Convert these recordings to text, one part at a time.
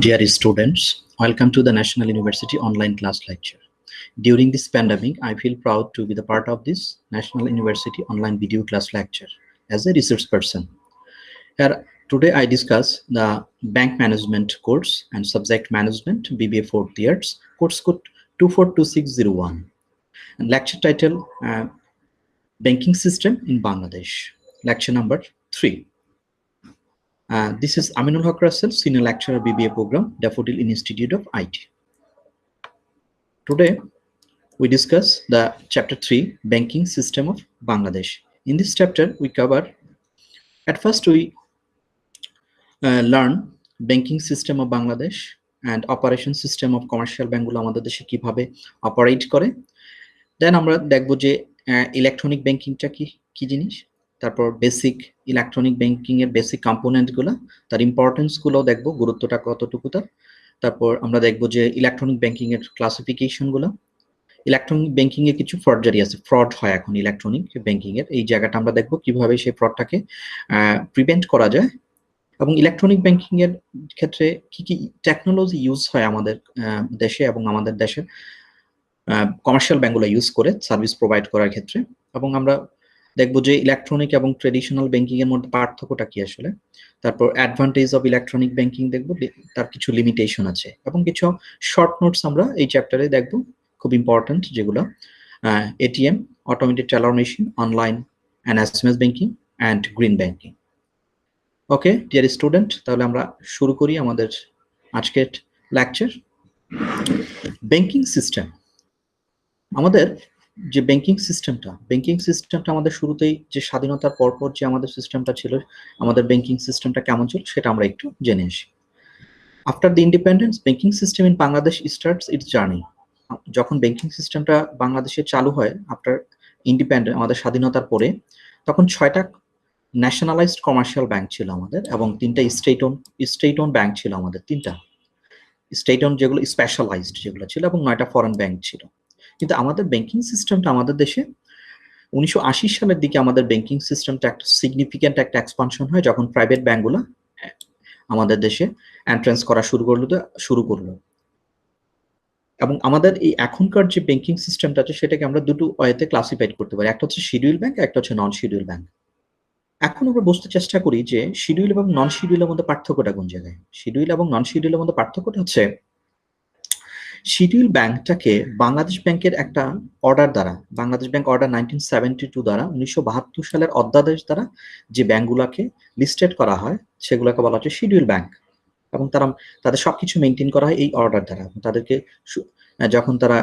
Dear students, welcome to the National University online class lecture. During this pandemic, I feel proud to be the part of this National University online video class lecture as a research person. Here, today I discuss the Bank Management course and Subject Management BBA 4th years, course code 242601. And lecture title, Banking System in Bangladesh. Lecture number 3. This is Aminul Haq Russell, Senior Lecturer BBA Program, Daffodil Institute of IT. Today, we discuss the Chapter 3, Banking System of Bangladesh. In this chapter, we cover, at first we learn Banking System of Bangladesh and Operation System of Commercial Bank গুলো আমাদের দেশে কিভাবে operate করে। দেন আমরা দেখব যে electronic ব্যাংকিংটা কি জিনিস, তারপর বেসিক ইলেকট্রনিক ব্যাংকিং এর বেসিক কম্পোনেন্ট গুলো, তার ইম্পর্টেন্স গুলো দেখব, গুরুত্বটা কতটুকু তার। তারপর আমরা দেখব যে ইলেকট্রনিক ব্যাংকিং এর ক্লাসিফিকেশন গুলো, ইলেকট্রনিক ব্যাংকিং এ কিছু ফর্জারি আছে, ফ্রড হয় এখন ইলেকট্রনিক ব্যাংকিং এর, এই জায়গাটা আমরা দেখব কিভাবে সেই ফ্রডটাকে প্রিভেন্ট করা যায়, এবং ইলেকট্রনিক ব্যাংকিং এর ক্ষেত্রে কি কি টেকনোলজি ইউজ হয় আমাদের দেশে এবং আমাদের দেশের কমার্শিয়াল ব্যাংকগুলো ইউজ করে সার্ভিস প্রোভাইড করার ক্ষেত্রে। এবং আমরা দেখব যে ইলেকট্রনিক এবং ট্রেডিশনাল ব্যাংকিং এর মধ্যে পার্থক্যটা কি আসলে। তারপর অ্যাডভান্টেজ অফ ইলেকট্রনিক ব্যাংকিং দেখব, তার কিছু লিমিটেশন আছে, এবং কিছু শর্ট নোটস আমরা এই চ্যাপ্টারে দেখব, খুব ইম্পর্টেন্ট যেগুলো, ATM, automated teller machine, online and SMS banking and green banking. Okay dear student, তাহলে আমরা শুরু করি আমাদের আজকের লেকচার। ব্যাংকিং সিস্টেম, আমাদের যে ব্যাংকিং সিস্টেমটা আমাদের শুরুতেই যে স্বাধীনতার পরপর যে আমাদের সিস্টেমটা ছিল, আমাদের ব্যাংকিং সিস্টেমটা কেমন ছিল সেটা আমরা একটু জেনে আসি। After the independence, banking system in Bangladesh starts it's journey. যখন ব্যাংকিং সিস্টেমটা বাংলাদেশে চালু হয় আফটার ইন্ডিপেন্ডেন্স, আমাদের স্বাধীনতার পরে, তখন 6টা ন্যাশনালাইজড কমার্শিয়াল ব্যাংক ছিল আমাদের, এবং 3টা স্টেট ওন ব্যাংক ছিল আমাদের, 3টা স্টেট ওন যেগুলো স্পেশালাইজড যেগুলো ছিল, এবং 9টা ফরেন ব্যাংক ছিল। কিন্তু আমাদের ব্যাংকিং সিস্টেমটা আমাদের দেশে 1980 সালের দিকে আমাদের ব্যাংকিং সিস্টেমটা একটা সিগনিফিক্যান্ট একটা এক্সপানশন হয়, যখন প্রাইভেট ব্যাংকগুলো আমাদের দেশে এন্ট্রান্স করা শুরু করলো। এবং আমাদের এই এখনকার যে ব্যাংকিং সিস্টেমটা আছে সেটাকে আমরা দুটো ওয়েতে ক্লাসিফাইড করতে পারি, একটা হচ্ছে শিডিউল ব্যাংক, একটা হচ্ছে নন শিডিউল ব্যাংক। এখন আমরা বুঝতে চেষ্টা করি যে শিডিউল এবং নন শিডিউলের মধ্যে পার্থক্যটা কোন জায়গায়। শিডিউল এবং নন শিডিউলের মধ্যে পার্থক্যটা হচ্ছে, শিডিউল ব্যাংকটাকে বাংলাদেশ ব্যাংকের একটা অর্ডার দ্বারা, বাংলাদেশ ব্যাংক অর্ডার 1972 দ্বারা 1972 সালের অধ্যাদেশ দ্বারা যে ব্যাংকগুলোকে লিস্টেড করা হয় সেগুলোকে বলা হচ্ছে শিডিউল ব্যাংক, এবং তাদের সবকিছু মেনটেন করা হয় এই অর্ডার দ্বারা। তাদেরকে যখন তারা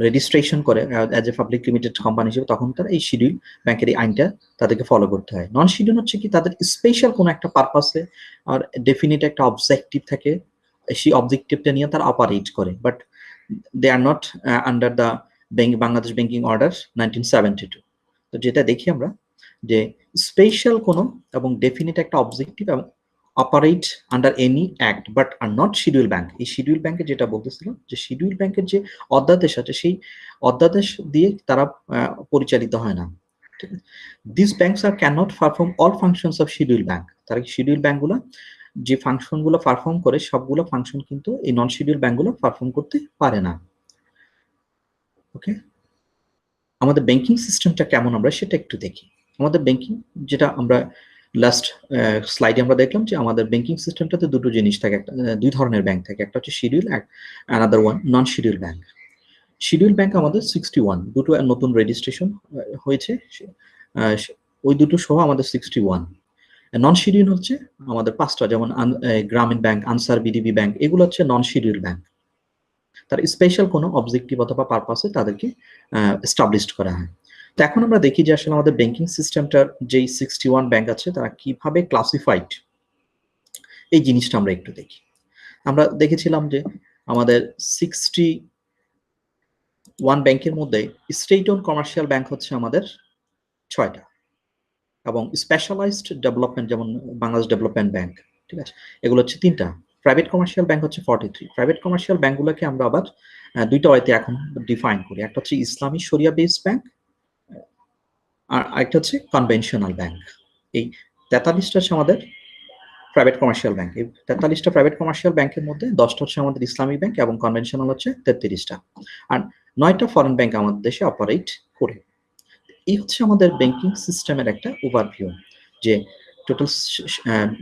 রেজিস্ট্রেশন করে as a public limited company হিসেবে, তখন তারা এই শিডিউল ব্যাংকের এই আইনটা তাদেরকে ফলো করতে হয়। নন শিডিউল হচ্ছে কি, তাদের স্পেশাল কোনো একটা পারপাসে আর ডেফিনিট একটা অবজেক্টিভ থাকে, সেই অবজেক্টিভটা নিয়ে তারা অপারেট করে, but they are not under the Bangladesh banking order 1972। তো যেটা দেখি আমরা যে স্পেশাল কোনো এবং ডেফিনিট একটা অবজেক্টিভ এবং operate under any act but are not schedule bank. এই শিডিউল ব্যাংকে যেটা বলতেছিল যে শিডিউল ব্যাংকের যে অধ্যাদেশ আছে সেই অধ্যাদেশ দিয়ে তারা পরিচালিত হয় না। ঠিক আছে, this banks are can not perform all functions of schedule bank. তারা শিডিউল ব্যাংকগুলো যে ফাংশনগুলো পারফর্ম করে সবগুলো ফাংশন কিন্তু এই নন শিডিউল ব্যাংকগুলো পারফর্ম করতে পারে না। ওকে, আমাদের ব্যাংকিং সিস্টেমটা কেমন আমরা সেটা একটু দেখি। আমাদের ব্যাংকিং, যেটা আমরা লাস্ট স্লাইডে আমরা দেখলাম যে আমাদের ব্যাংকিং সিস্টেমটাতে দুটো জিনিস থাকে, দুই ধরনের ব্যাংক থাকে, একটা হচ্ছে schedule, another one non schedule bank. Schedule bank আমাদের 61, দুটো নতুন রেজিস্ট্রেশন হয়েছে, ওই দুটো সহ আমাদের 61। নন শিডিউল হচ্ছে আমাদের 5টা, যেমন গ্রামীণ ব্যাংক, আনসার, বিডিবি ব্যাংক, এগুলো হচ্ছে নন শিডিউল ব্যাংক। তার স্পেশাল কোনো অবজেক্টিভ অথবা পারপাসে তাদেরকে এস্টাবলিশড করা হয়। তো এখন আমরা দেখি যে আসলে আমাদের ব্যাংকিং সিস্টেমটার যেই 61 ব্যাংক আছে তারা কিভাবে ক্লাসিফাইড, এই জিনিসটা আমরা একটু দেখি। আমরা দেখেছিলাম যে আমাদের 61 ব্যাংকের মধ্যে স্টেট ওন কমার্শিয়াল ব্যাংক হচ্ছে আমাদের 6টা, এবং স্পেশালাইজড ডেভেলপমেন্ট যেমন বাংলাদেশ ডেভেলপমেন্ট ব্যাংক, ঠিক আছে, এগুলো হচ্ছে 3টা। প্রাইভেট কমার্শিয়াল ব্যাংক হচ্ছে 43। প্রাইভেট কমার্শিয়াল ব্যাংকগুলোকে আমরা আবার দুইটা ওয়েতে এখন ডিফাইন করি, একটা হচ্ছে ইসলামী শরিয়া বেসড ব্যাংক, আর একটা হচ্ছে কনভেনশনাল ব্যাংক। এই 43টা হচ্ছে আমাদের প্রাইভেট কমার্শিয়াল ব্যাংক। এই 43টা প্রাইভেট কমার্শিয়াল ব্যাংকের মধ্যে 10টা হচ্ছে আমাদের ইসলামিক ব্যাংক এবং কনভেনশনাল হচ্ছে 33টা, আর 9টা ফরেন ব্যাংক আমাদের দেশে অপারেট করে। এই হচ্ছে আমাদের ব্যাংকিং সিস্টেমের একটা ওভারভিউ, যে টোটাল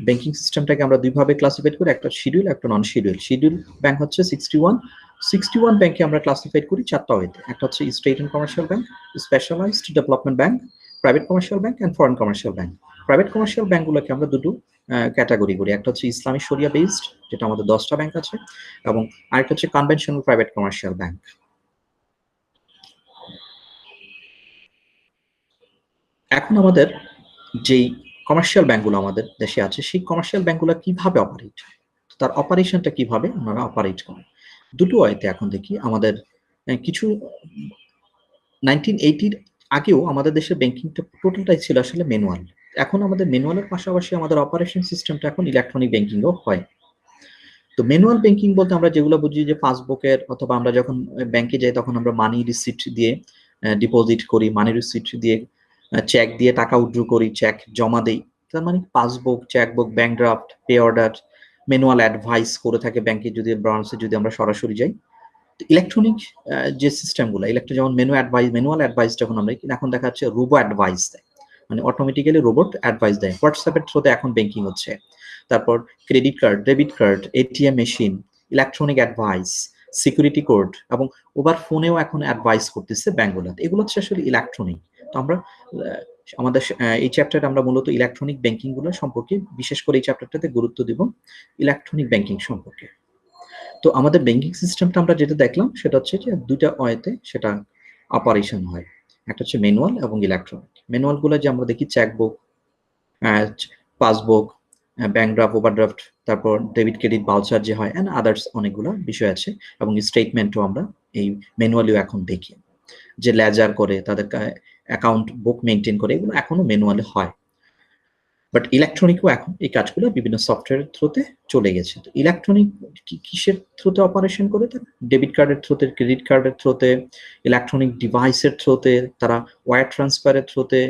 ব্যাংকিং সিস্টেমটাকে আমরা দুইভাবে ক্লাসিফাইড করি, একটা শিডিউল, একটা নন শিডিউল। শিডিউল ব্যাংক হচ্ছে 61 ব্যাংকে আমরা ক্লাসিফাইড করি 4টা ওয়েতে। একটা হচ্ছে state and commercial bank, specialised development bank, private commercial bank and foreign commercial bank. Private commercial ব্যাংকগুলোকে আমরা দুটো ক্যাটাগরি করি, একটা হচ্ছে ইসলামী শরিয়া বেসড, যেটা আমাদের 10টা ব্যাংক আছে, এবং আরেকটা হচ্ছে কনভেনশনাল প্রাইভেট কমার্শিয়াল ব্যাংক। এখন আমাদের যেই কমার্শিয়াল ব্যাংকগুলো আমাদের দেশে আছে, সেই কমার্শিয়াল ব্যাংকগুলো কিভাবে অপারেট হয়, তার অপারেশনটা কিভাবে ওনারা অপারেট করে, দুটো ওয়েতে এখন দেখি। আমাদের কিছু 1980-র আগেও আমাদের দেশের ব্যাংকিংটা টোটালটাই ছিল আসলে ম্যানুয়াল। এখন আমাদের ম্যানুয়ালের পাশাপাশি আমাদের অপারেশন সিস্টেমটা এখন ইলেকট্রনিক ব্যাংকিংও হয়। তো ম্যানুয়াল ব্যাংকিং বলতে আমরা যেগুলো বুঝি, যে পাসবুকের, অথবা আমরা যখন ব্যাংকে যাই তখন আমরা মানি রিসিট দিয়ে ডিপোজিট করি, মানি রিসিট দিয়ে চেক দিয়ে টাকা উইথড্র করি, চেক জমা দেই। তার মানে passbook, chequebook, bank draft, pay order, manual advice করে থাকে ব্যাংকে যদি ব্রাঞ্চে যদি আমরা সরাসরি যাই। ইলেকট্রনিক যে সিস্টেমগুলো, যেমন ম্যানুয়াল অ্যাডভাইস যখন আমরা, এখন দেখা যাচ্ছে রোবো অ্যাডভাইস দেয়, মানে অটোমেটিক্যালি রোবট অ্যাডভাইস দেয়। হোয়াটসঅ্যাপের থ্রুতে এখন ব্যাংকিং হচ্ছে। তারপর credit card, debit card, ATM machine, electronic advice, security code, এবং ওভার ফোনেও এখন অ্যাডভাইস করতেছে ব্যাংকগুলোতে। এগুলো হচ্ছে আসলে ইলেকট্রনিক। তো আমরা আমাদের এই চ্যাপ্টারে আমরা মূলত ইলেকট্রনিক ব্যাংকিং গুলো সম্পর্কে, বিশেষ করে এই চ্যাপ্টারটাতে গুরুত্ব দিব ইলেকট্রনিক ব্যাংকিং সম্পর্কে। তো আমাদের ব্যাংকিং সিস্টেমটা আমরা যেটা দেখলাম সেটা হচ্ছে যে দুইটা ওয়েতে সেটা অপারেশন হয়, একটা হচ্ছে ম্যানুয়াল এবং ইলেকট্রনিক। ম্যানুয়াল গুলো যে আমরা দেখি chequebook, passbook, bank draft, overdraft, তারপর ডেবিট ক্রেডিট ভাউচার যে হয়, এন্ড আদার্স অনেকগুলো বিষয় আছে, এবং স্টেটমেন্টও আমরা এই ম্যানুয়ালিও এখন দেখি, যে লেজার করে তাদের অ্যাকাউন্ট বুক মেনটেন করে, এগুলো এখনো ম্যানুয়ালি হয়। বাট ইলেকট্রনিকও এখন এই কাজগুলো বিভিন্ন সফটওয়্যারের থ্রুতে চলে গেছে। তো ইলেকট্রনিক কিসের থ্রুতে অপারেশন করে? ডেবিট কার্ডের থ্রুতে, ক্রেডিট কার্ডের থ্রুতে, ইলেকট্রনিক ডিভাইসের থ্রুতে, তারা ওয়্যার ট্রান্সফারের থ্রুতে,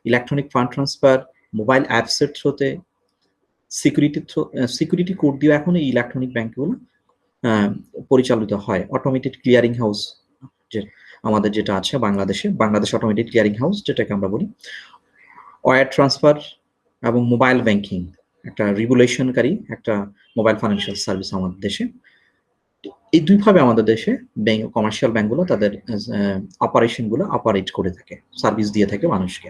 ইলেকট্রনিক ফান্ড ট্রান্সফার, মোবাইল অ্যাপসের থ্রুতে, সিকিউরিটি কোড দিয়ে এখন এই ইলেকট্রনিক ব্যাংকগুলো পরিচালিত হয়। অটোমেটেড ক্লিয়ারিং হাউস যে আমাদের যেটা আছে বাংলাদেশ অটোমেটেড ক্লিয়ারিং হাউস যেটাকে আমরা বলি, ওয়্যার ট্রান্সফার এবং মোবাইল ব্যাংকিং একটা রেগুলেশনকারী একটা মোবাইল ফাইন্যান্সিয়াল সার্ভিস আমাদের দেশে। এই দুইভাবে আমাদের দেশে কমার্শিয়াল ব্যাংকগুলো তাদের অপারেশনগুলো অপারেট করে থাকে, সার্ভিস দিয়ে থাকে মানুষকে।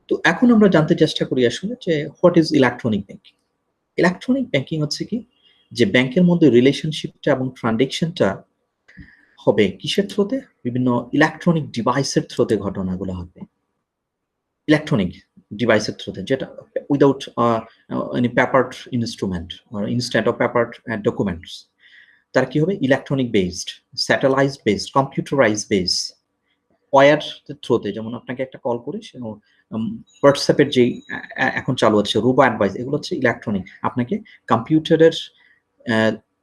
তো এখন আমরা জানতে চেষ্টা করি আসলে যে what is electronic banking. Electronic banking হচ্ছে কি, যে ব্যাংকের মধ্যে রিলেশনশিপটা এবং ট্রানজেকশনটা হবে কিসের থ্রুতে? বিভিন্ন ইলেকট্রনিক ডিভাইসের থ্রুতে ঘটনাগুলো হবে, ইলেকট্রনিক ডিভাইসের থ্রুতে, যেটা without any papered instrument or instead of papered documents। তার কি হবে? Electronic based, satellite based, computerise based, wire থ্রুতে। যেমন আপনাকে একটা কল করে হোয়াটসঅ্যাপের যে এখন চালু হচ্ছে রোবো অ্যাডভাইস, এগুলো হচ্ছে ইলেকট্রনিক। আপনাকে কম্পিউটারের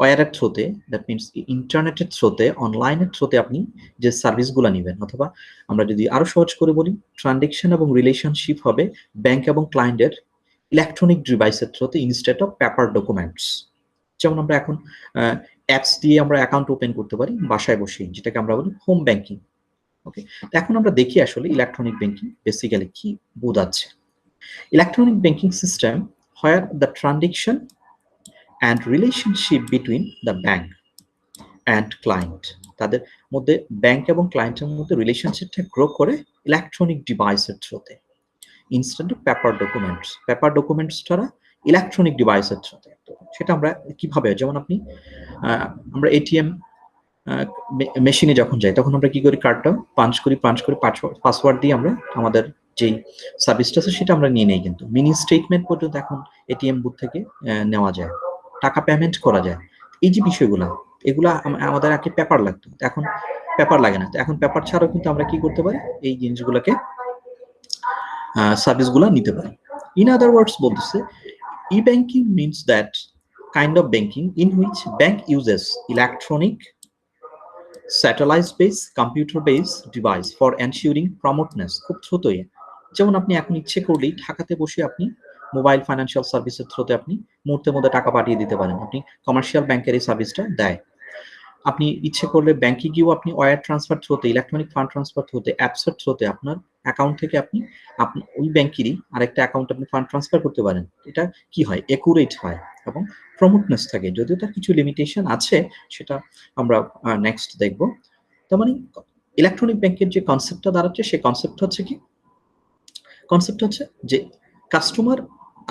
ওয়্যারের থ্রুতে, দ্যাট মিনস ইন্টারনেটের থ্রুতে, অনলাইনের থ্রুতে আপনি যে সার্ভিসগুলো নেবেন, অথবা আমরা যদি আরো সহজ করে বলি, ট্রানজেকশন এবং রিলেশনশিপ হবে ব্যাংক এবং ক্লায়েন্টের ইলেকট্রনিক ডিভাইসের থ্রুতে ইনস্টেড অফ পেপার ডকুমেন্টস। যেমন আমরা এখন অ্যাপস দিয়ে আমরা অ্যাকাউন্ট ওপেন করতে পারি বাসায় বসে, যেটাকে আমরা বলি হোম ব্যাংকিং। ওকে, এখন আমরা দেখি আসলে ইলেকট্রনিক ব্যাংকিং বেসিক্যালি কি বোঝাচ্ছে। Electronic banking system where the transaction and relationship between the bank and client, তাদের মধ্যে ব্যাংক এবং ক্লায়েন্টের মধ্যে রিলেশনশিপটা গ্রো করে ইলেকট্রনিক ডিভাইসের থ্রুতে, ইনস্ট্যান্ট অফ পেপার ডকুমেন্টস ছাড়া ইলেকট্রনিক ডিভাইসের থ্রুতে। সেটা আমরা কিভাবে, যেমন আপনি আমরা এটিএম মেশিনে যখন যাই তখন আমরা কি করি? কার্ডটা পাঞ্চ করি, পাসওয়ার্ড দিয়ে আমরা আমাদের যেই সার্ভিসটা আছে সেটা আমরা নিয়ে নেই। কিন্তু মিনি স্টেটমেন্ট পর্যন্ত এখন এটিএম বুথ থেকে নেওয়া যায়, টাকা পেমেন্ট করা যায়। এই যে বিষয়গুলো, এগুলা আমাদের আগে পেপার লাগতো, এখন পেপার লাগে না। এখন পেপার ছাড়াও কিন্তু আমরা কি করতে পারি? এই জিনিসগুলোকে সার্ভিসগুলো নিতে পারি। ইন আদার ওয়ার্ডস বলতেছে, e-banking means that kind of banking in which bank uses electronic satellite-based computer-based device for ensuring promptness। খুব দ্রুতই, যেমন আপনি এখন ইচ্ছে করলেই ঢাকাতে বসে আপনি মোবাইল ফাইন্যান্সিয়াল সার্ভিসের থ্রুতে আপনি মুহূর্তের মধ্যে টাকা পাঠিয়ে দিতে পারেন। আপনি কমার্শিয়াল ব্যাংকের এই সার্ভিসটা দেয়। আপনি ইচ্ছে করলে ব্যাংকে গিয়েও আপনি ওয়্যার ট্রান্সফার থ্রুতে, ইলেকট্রনিক ফান্ড ট্রান্সফার থ্রুতে, অ্যাপসের থ্রুতে আপনার অ্যাকাউন্ট থেকে আপনি ওই ব্যাংকেরই আরেকটা অ্যাকাউন্ট আপনি ফান্ড ট্রান্সফার করতে পারেন। এটা কি হয়, একুরেট হয় এবং প্রমোটনেস থাকে। যদিও তার কিছু লিমিটেশন আছে, সেটা আমরা নেক্সট দেখব। তার মানে ইলেকট্রনিক ব্যাংকের যে কনসেপ্টটা দাঁড়াচ্ছে, সেই কনসেপ্ট হচ্ছে কি, কনসেপ্ট হচ্ছে যে কাস্টমার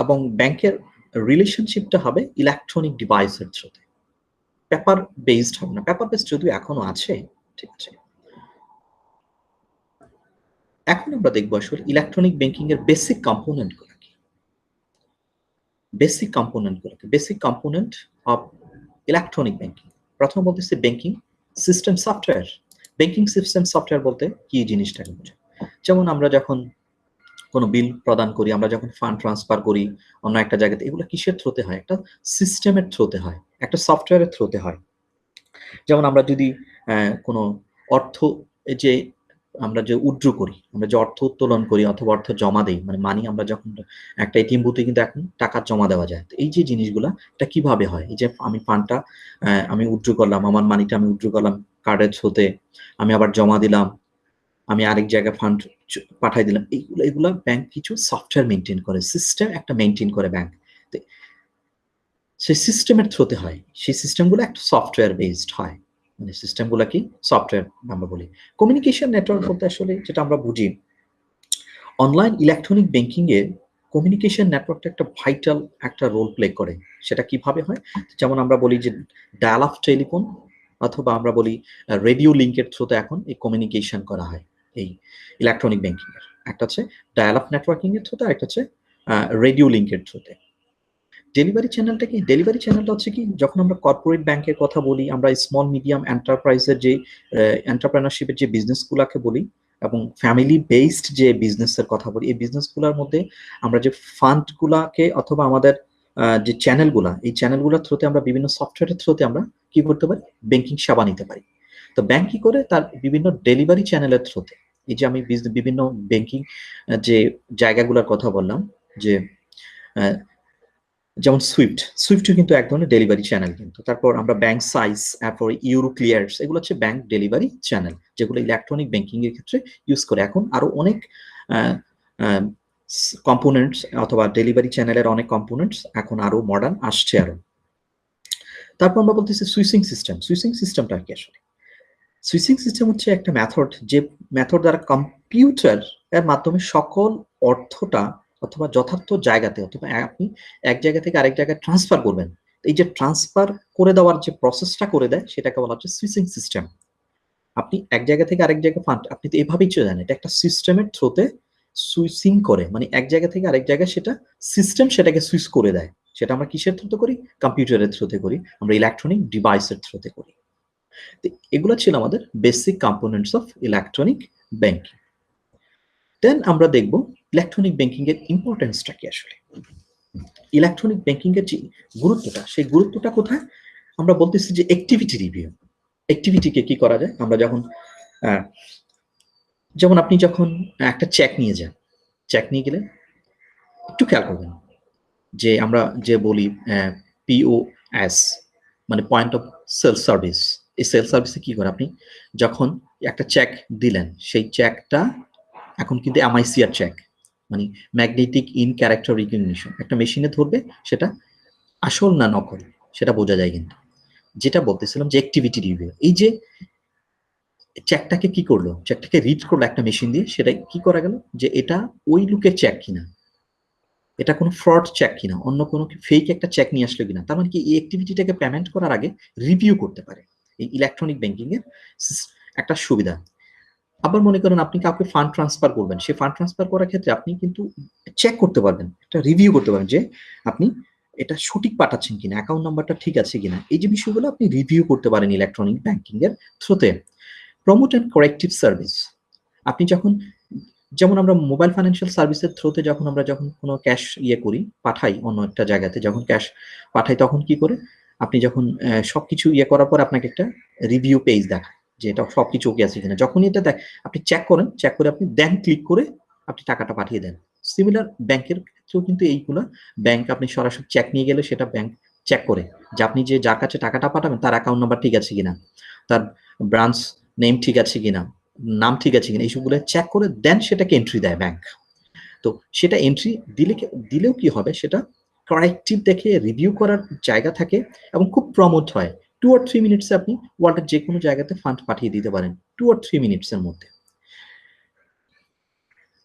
এবং ব্যাংকের রিলেশনশিপটা হবে ইলেকট্রনিক ডিভাইসের থ্রুতে, পেপার বেসড হবে না। পেপার বেসড যদিও এখনো আছে, ঠিক আছে। এখন আমরা দেখবো আসলে ইলেকট্রনিক ব্যাংকিং এর বেসিক কম্পোনেন্ট গুলো কি। Basic component of electronic banking. প্রথম বলতেছে banking system software. Banking system software বলতে কি জিনিসটাকে বোঝায়? যেমন আমরা যখন কোনো বিল প্রদান করি, আমরা যখন ফান্ড ট্রান্সফার করি অন্য একটা জায়গাতে, এগুলো কিসের থ্রুতে হয়? একটা সিস্টেমের থ্রুতে হয়, একটা সফটওয়্যারের থ্রুতে হয়। যেমন আমরা যদি কোনো অর্থ যে আমরা যে উইথড্র করি, আমরা যে অর্থ উত্তোলন করি অথবা অর্থ জমা দেই, মানে মানি আমরা যখন একটা এটিএম বুথে কিন্তু এখন টাকা জমা দেওয়া যায়। তো এই যে জিনিসগুলা, এটা কিভাবে হয়? এই যে আমি ফান্ডটা আমি উইথড্র করলাম, আমার মানিটা আমি উইথড্র করলাম কার্ডের থ্রুতে, আমি আবার জমা দিলাম, আমি আরেক জায়গায় ফান্ড পাঠাই দিলাম, এগুলা ব্যাংক কিছু সফটওয়্যার মেনটেন করে, সিস্টেম একটা মেনটেন করে ব্যাংক। সেই সিস্টেমের থ্রুতে হয়, সেই সিস্টেমগুলো একটা সফটওয়্যার বেসড হয়। মানে সিস্টেমগুলো কি সফটওয়্যার আমরা বলি। কমিউনিকেশন নেটওয়ার্ক বলতে আসলে যেটা আমরা বুঝি, অনলাইন ইলেকট্রনিক ব্যাংকিং এ কমিউনিকেশন নেটওয়ার্কটা একটা ভাইটাল একটা রোল প্লে করে। সেটা কিভাবে হয়? যেমন আমরা বলি যে ডায়াল আপ টেলিফোন, অথবা আমরা বলি রেডিও লিঙ্কের থ্রুতে এখন এই কমিউনিকেশন করা হয় এই ইলেকট্রনিক ব্যাংকিং এর। একটা হচ্ছে ডায়াল আপ নেটওয়ার্কিং এর থ্রুতে, একটা হচ্ছে রেডিও লিঙ্কের থ্রুতে। ডেলিভারি চ্যানেলটা কি? ডেলিভারি চ্যানেলটা হচ্ছে কি, যখন আমরা কর্পোরেট ব্যাংকের কথা বলি, আমরা স্মল মিডিয়াম এন্টারপ্রাইজের যে এন্টারপ্রেনারশিপের যে বিজনেসগুলোকে বলি, এবং ফ্যামিলি বেসড যে বিজনেসের কথা বলি, এই বিজনেসগুলোর মধ্যে আমরা যে ফান্ডগুলাকে অথবা আমাদের যে চ্যানেলগুলা, এই চ্যানেলগুলোর থ্রুতে আমরা বিভিন্ন সফটওয়্যারের থ্রুতে আমরা কি করতে পারি, ব্যাংকিং সেবা নিতে পারি। তো ব্যাংক কি করে, তার বিভিন্ন ডেলিভারি চ্যানেলের থ্রুতে, এই যে আমি বিভিন্ন ব্যাংকিং যে জায়গাগুলোর কথা বললাম, যে যেমন সুইফটও কিন্তু এক ধরনের ডেলিভারি চ্যানেল কিন্তু। তারপর আমরা ব্যাংক সাইজ, তারপর ইউরো ক্লিয়ার্স, এগুলো হচ্ছে ব্যাংক ডেলিভারি চ্যানেল, যেগুলো ইলেকট্রনিক ব্যাংকিং এর ক্ষেত্রে ইউজ করে। এখন আরো অনেক কম্পোনেন্টস অথবা ডেলিভারি চ্যানেলের অনেক কম্পোনেন্টস এখন আরো মডার্ন আসছে আরো। তারপর আমরা বলতেছি সুইচিং সিস্টেম। সুইচিং সিস্টেমটা কি আসলে? সুইচিং সিস্টেম হচ্ছে একটা মেথড, যে মেথড দ্বারা কম্পিউটার এর মাধ্যমে সকল অর্থটা অথবা যথার্থ জায়গাতে, অথবা আপনি এক জায়গা থেকে আরেক জায়গায় ট্রান্সফার করবেন, এই যে ট্রান্সফার করে দেওয়ার যে প্রসেসটা করে দেয়, সেটাকে বলা হচ্ছে সুইচিং সিস্টেম। আপনি এক জায়গা থেকে আরেক জায়গায় ফান্ড আপনি তো এভাবেই চলে যান, এটা একটা সিস্টেমের থ্রুতে সুইচিং করে, মানে এক জায়গা থেকে আরেক জায়গায় সেটা সিস্টেম সেটাকে সুইচ করে দেয়। সেটা আমরা কিসের থ্রুতে করি? কম্পিউটারের থ্রুতে করি, আমরা ইলেকট্রনিক ডিভাইসের থ্রুতে করি। এগুলো ছিল আমাদের basic components of electronic banking. Then আমরা দেখব ইলেকট্রনিক ব্যাংকিং এর ইম্পর্টেন্সটা কি আসলে। ইলেকট্রনিক ব্যাংকিং এর যে গুরুত্বটা, সেই গুরুত্বটা কোথায়? আমরা বলতেছি যে অ্যাক্টিভিটি রিভিউ। অ্যাক্টিভিটিকে কি করা যায়? আমরা যখন যেমন আপনি যখন একটা চেক নিয়ে যান, চেক নিয়ে গেলে একটু খেয়াল করবেন যে আমরা যে বলি পিওএস, মানে পয়েন্ট অফ সেল সার্ভিস। এই সেল সার্ভিসে কি করে? আপনি যখন একটা চেক দিলেন, সেই চেকটা এখন কিন্তু এমআইসিআর চেক, মানে ম্যাগনেটিক ইন ক্যারেক্টার রিকগনিশন, একটা মেশিনে ধরবে সেটা আসল না নকল সেটা বোঝা যায়। কিন্তু যেটা বলতেছিলাম যে অ্যাক্টিভিটি রিভিউ, এই যে চেকটাকে কি করলো, চেকটাকে রিড করলো একটা মেশিন দিয়ে, সেটা কি করা গেল যে এটা ওই লুকের চেক কিনা, এটা কোনো ফ্রড চেক কিনা, অন্য কোনো ফেক একটা চেক নিয়ে আসলো কিনা। তার মানে কি, এই অ্যাক্টিভিটিটাকে পেমেন্ট করার আগে রিভিউ করতে পারে। এই ইলেকট্রনিক ব্যাংকিং এর একটা সুবিধা। আবার মনে করেন আপনি কাউকে ফান্ড ট্রান্সফার করবেন, সেই ফান্ড ট্রান্সফার করার ক্ষেত্রে আপনি কিন্তু চেক করতে পারবেন, একটা রিভিউ করতে পারবেন যে আপনি এটা সঠিক পাঠাচ্ছেন কিনা, অ্যাকাউন্ট নাম্বারটা ঠিক আছে কিনা। এই যে বিষয়গুলো আপনি রিভিউ করতে পারেন ইলেকট্রনিক ব্যাংকিং এর থ্রুতে। প্রমোট অ্যান্ড কারেক্টিভ সার্ভিস, আপনি যখন, যেমন আমরা মোবাইল ফাইন্যান্সিয়াল সার্ভিসের থ্রুতে যখন কোনো ক্যাশ করি, পাঠাই অন্য একটা জায়গাতে, যখন ক্যাশ পাঠাই তখন কি করে, আপনি যখন সবকিছু করার পর আপনাকে একটা রিভিউ পেজ দেখায় যে এটা সবকিছু ওকে আছে কিনা। যখনই এটা আপনি চেক করেন, চেক করে আপনি দেন ক্লিক করে আপনি টাকাটা পাঠিয়ে দেন। সিমিলার ব্যাংকের ক্ষেত্রেও কিন্তু এইগুলা ব্যাংক আপনি সরাসরি চেক নিয়ে গেলে সেটা ব্যাংক চেক করে যে আপনি যে যার কাছে টাকাটা পাঠাবেন তার অ্যাকাউন্ট নাম্বার ঠিক আছে কিনা, তার ব্রাঞ্চ নেম ঠিক আছে কিনা, নাম ঠিক আছে কিনা, এইসবগুলো চেক করে দেন সেটাকে এন্ট্রি দেয় ব্যাংক। তো সেটা এন্ট্রি দিলেও কি হবে, সেটা কারেক্টিভ দেখে রিভিউ করার জায়গা থাকে এবং খুব প্রমোট হয়। 2 or 3 মিনিটসে আপনি ওয়ার্ল্ডের যে কোনো জায়গাতে ফান্ড পাঠিয়ে দিতে পারেন 2 or 3 মিনিটসের মধ্যে।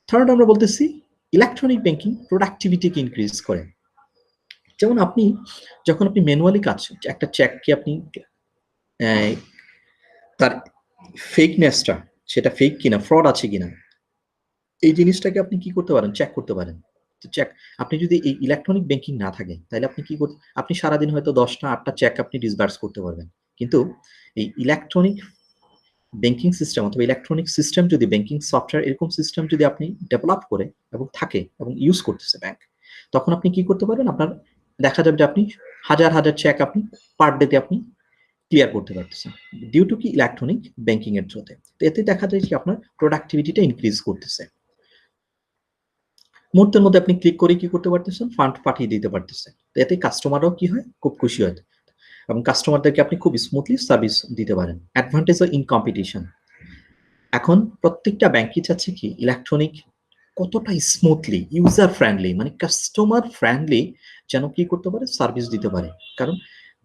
থার্ড আমরা বলতেছি ইলেকট্রনিক ব্যাংকিং প্রোডাক্টিভিটিকে ইনক্রিজ করে। যেমন আপনি যখন আপনি ম্যানুয়ালি কাজ, একটা চেককে আপনি তার ফেকনেসটা, সেটা ফেক কিনা, ফ্রড আছে কিনা, এই জিনিসটাকে আপনি কি করতে পারেন, চেক করতে পারেন। চেক, আপনি যদি এই ইলেকট্রনিক ব্যাংকিং না থাকে তাহলে আপনি কি করতে, আপনি সারাদিন হয়তো 10টা 8টা চেক আপনি ডিসবার্স করতে পারবেন, কিন্তু এই ইলেকট্রনিক ব্যাংকিং সিস্টেম অথবা ইলেকট্রনিক সিস্টেম যদি, ব্যাংকিং সফটওয়্যার এরকম সিস্টেম যদি আপনি ডেভেলপ করে এবং থাকে এবং ইউজ করতেছে ব্যাংক, তখন আপনি কি করতে পারবেন, আপনার দেখা যাবে যে আপনি হাজার হাজার চেক আপনি পার ডেতে আপনি ক্লিয়ার করতে পারতেছেন ডিউ টু কি ইলেকট্রনিক ব্যাংকিং এর থ্রুতে। তো এতে দেখা যায় যে আপনার প্রোডাক্টিভিটিটা ইনক্রিজ করতেছে। মুহূর্তের মধ্যে আপনি ক্লিক করে কি করতে পারতেছেন, ফান্ড পাঠিয়ে দিতে পারতেছেন। তো এতে কাস্টমারও কি হয়, খুব খুশি হয় এবং কাস্টমারদেরকে আপনি খুব স্মুথলি সার্ভিস দিতে পারেন। অ্যাডভান্টেজ ইন কম্পিটিশন, এখন প্রত্যেকটা ব্যাংকই চাচ্ছে কি ইলেকট্রনিক কতটা স্মুথলি ইউজার ফ্রেন্ডলি, মানে কাস্টমার ফ্রেন্ডলি যেন কি করতে পারে, সার্ভিস দিতে পারে। কারণ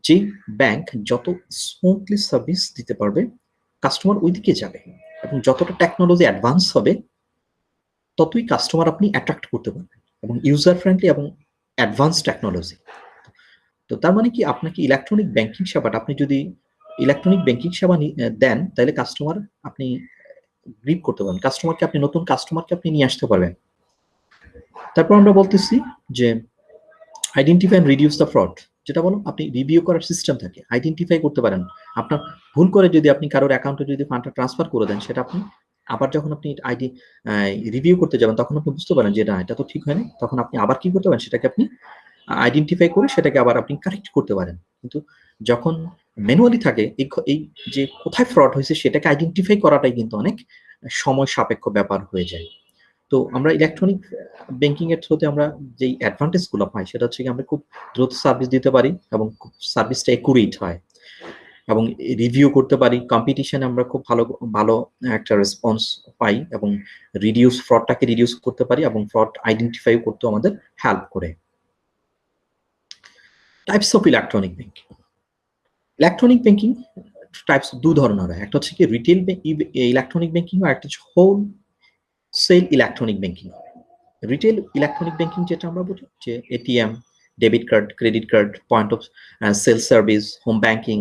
যে ব্যাংক যত স্মুথলি সার্ভিস দিতে পারবে কাস্টমার ওইদিকে যাবে, এবং যতটা টেকনোলজি অ্যাডভান্স হবে ততই কাস্টমার আপনি অ্যাট্রাক্ট করতে পারবেন, এবং ইউজার ফ্রেন্ডলি এবং অ্যাডভান্স টেকনোলজি। তো তার মানে কি আপনাকে ইলেকট্রনিক ব্যাংকিং সেবাটা, আপনি যদি ইলেকট্রনিক ব্যাংকিং সেবা দেন তাহলে কাস্টমার আপনি গ্রিপ করতে পারবেন, কাস্টমারকে আপনি, নতুন কাস্টমারকে আপনি নিয়ে আসতে পারবেন। তারপর আমরা বলতেছি যে identify and reduce the fraud, যেটা বলো আপনি রিভিউ করার সিস্টেম থাকে, আইডেন্টিফাই করতে পারেন। আপনার ভুল করে যদি আপনি কারোর অ্যাকাউন্টে যদি ফান্ডটা ট্রান্সফার করে দেন, সেটা আপনি আবার যখন আপনি রিভিউ করতে যাবেন তখন আপনি বুঝতে পারেন যে না এটা তো ঠিক হয়নি, তখন আপনি আবার কি করতে পারেন, সেটাকে আপনি আইডেন্টিফাই করে সেটাকে আবার আপনি কারেক্ট করতে পারেন। কিন্তু যখন ম্যানুয়ালি থাকে, এই যে কোথায় ফ্রড হয়েছে সেটাকে আইডেন্টিফাই করাটাই কিন্তু অনেক সময় সাপেক্ষ ব্যাপার হয়ে যায়। তো আমরা ইলেকট্রনিক ব্যাংকিং এর থ্রুতে আমরা যেই অ্যাডভান্টেজ গুলো পাই সেটা হচ্ছে কি আমরা খুব দ্রুত সার্ভিস দিতে পারি এবং সার্ভিসটা একুরেট হয়, এবং রিভিউ করতে পারি। কম্পিটিশনে আমরা খুব ভালো ভালো একটা রেসপন্স পাই, এবং ফ্রডটাকে রিডিউস করতে পারি, এবং ফ্রড আইডেন্টিফাই করতে আমাদের হেল্প করে। Types of electronic banking, electronic banking types দুই ধরনের হয়, একটা হচ্ছে কি রিটেল ইলেকট্রনিক ব্যাংকিং, আর একটা হচ্ছে whole sale electronic banking. Retail electronic banking যেটা আমরা বুঝি যে ATM, debit card, credit card, point of sale service, home banking,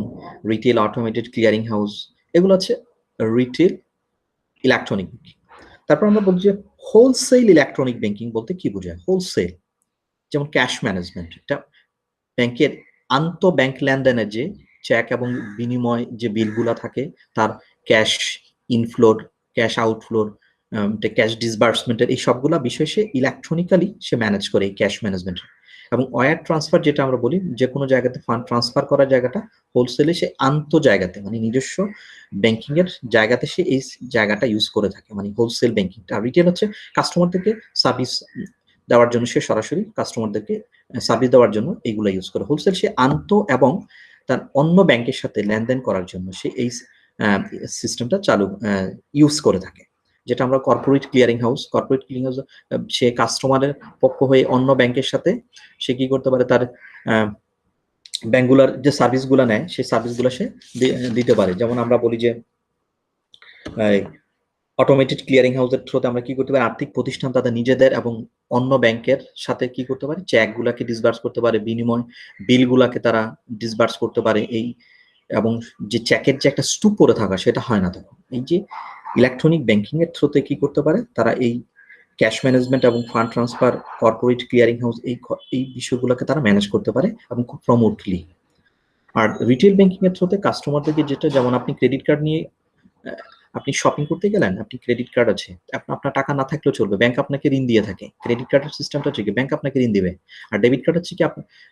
retail automated clearing house, এগুলো হচ্ছে রিটেল ইলেকট্রনিক ব্যাংকিং। তারপর আমরা বলছি যে হোলসেল ইলেকট্রনিক ব্যাংকিং বলতে কি বোঝায়, হোলসেল যেমন ক্যাশ ম্যানেজমেন্ট, এটা ব্যাংকের আন্ত ব্যাংক লেনদেনের যে চেক এবং বিনিময় যে বিলগুলা থাকে, তার ক্যাশ ইনফ্লোর, ক্যাশ আউটফ্লোর, ক্যাশ ডিসবার্সমেন্টের এই সবগুলা বিষয় সে ইলেকট্রনিক্যালি সে ম্যানেজ করে এই ক্যাশ ম্যানেজমেন্ট। এবং ওয়্যার ট্রান্সফার যেটা আমরা বলি, যে কোনো জায়গাতে ফান্ড ট্রান্সফার করার জায়গাটা হোলসেলে সে আন্ত জায়গাতে, মানে নিজস্ব ব্যাংকিং এর জায়গাতে সে এই জায়গাটা ইউজ করে থাকে, মানে হোলসেল ব্যাংকিংটা। আর রিটেল হচ্ছে কাস্টমারদেরকে সার্ভিস দেওয়ার জন্য, সে সরাসরি কাস্টমারদেরকে সার্ভিস দেওয়ার জন্য এইগুলো ইউজ করে। হোলসেল সে আন্ত এবং তার অন্য ব্যাংকের সাথে লেনদেন করার জন্য সে এই সিস্টেমটা ইউজ করে থাকে, যেটা আমরা corporate clearing house. Corporate clearing house সে কাস্টমারের পক্ষ হয়ে অন্য ব্যাংকের সাথে সে কি করতে পারে, তার ব্যাংকগুলোর যে সার্ভিসগুলো নেয় সেই সার্ভিসগুলো সে দিতে পারে। যেমন আমরা বলি যে অটোমেটেড ক্লিয়ারিং হাউসের থ্রুতে আমরা কি করতে পারি, আর্থিক প্রতিষ্ঠান তাদের নিজেদের এবং অন্য ব্যাংকের সাথে কি করতে পারে, চেকগুলাকে ডিসবার্স করতে পারে, বিনিময় বিলগুলাকে তারা ডিসবার্স করতে পারে। এই এবং যে চেকের যে একটা স্তূপ পড়ে থাকা সেটা হয় না তখন। এই যে ইলেকট্রনিক ব্যাংকিং এর থ্রুতে কি করতে পারে তারা, এই ক্যাশ ম্যানেজমেন্ট এবং fund transfer, corporate clearing house, এই বিষয়গুলোকে তারা ম্যানেজ করতে পারে এবং খুব প্রমোটলি। আর রিটেল ব্যাংকিং এর থ্রুতে কাস্টমারদেরকে যেটা, যেমন আপনি ক্রেডিট কার্ড নিয়ে আপনি শপিং করতে গেলেন, আপনি ক্রেডিট কার্ড আছে, আপনার টাকা না থাকলেও চলবে, ব্যাংক আপনাকে ঋণ দিয়ে থাকে। ক্রেডিট কার্ডের সিস্টেমটা হচ্ছে কি ব্যাংক আপনাকে ঋণ দিবে, আর ডেবিট কার্ড হচ্ছে কি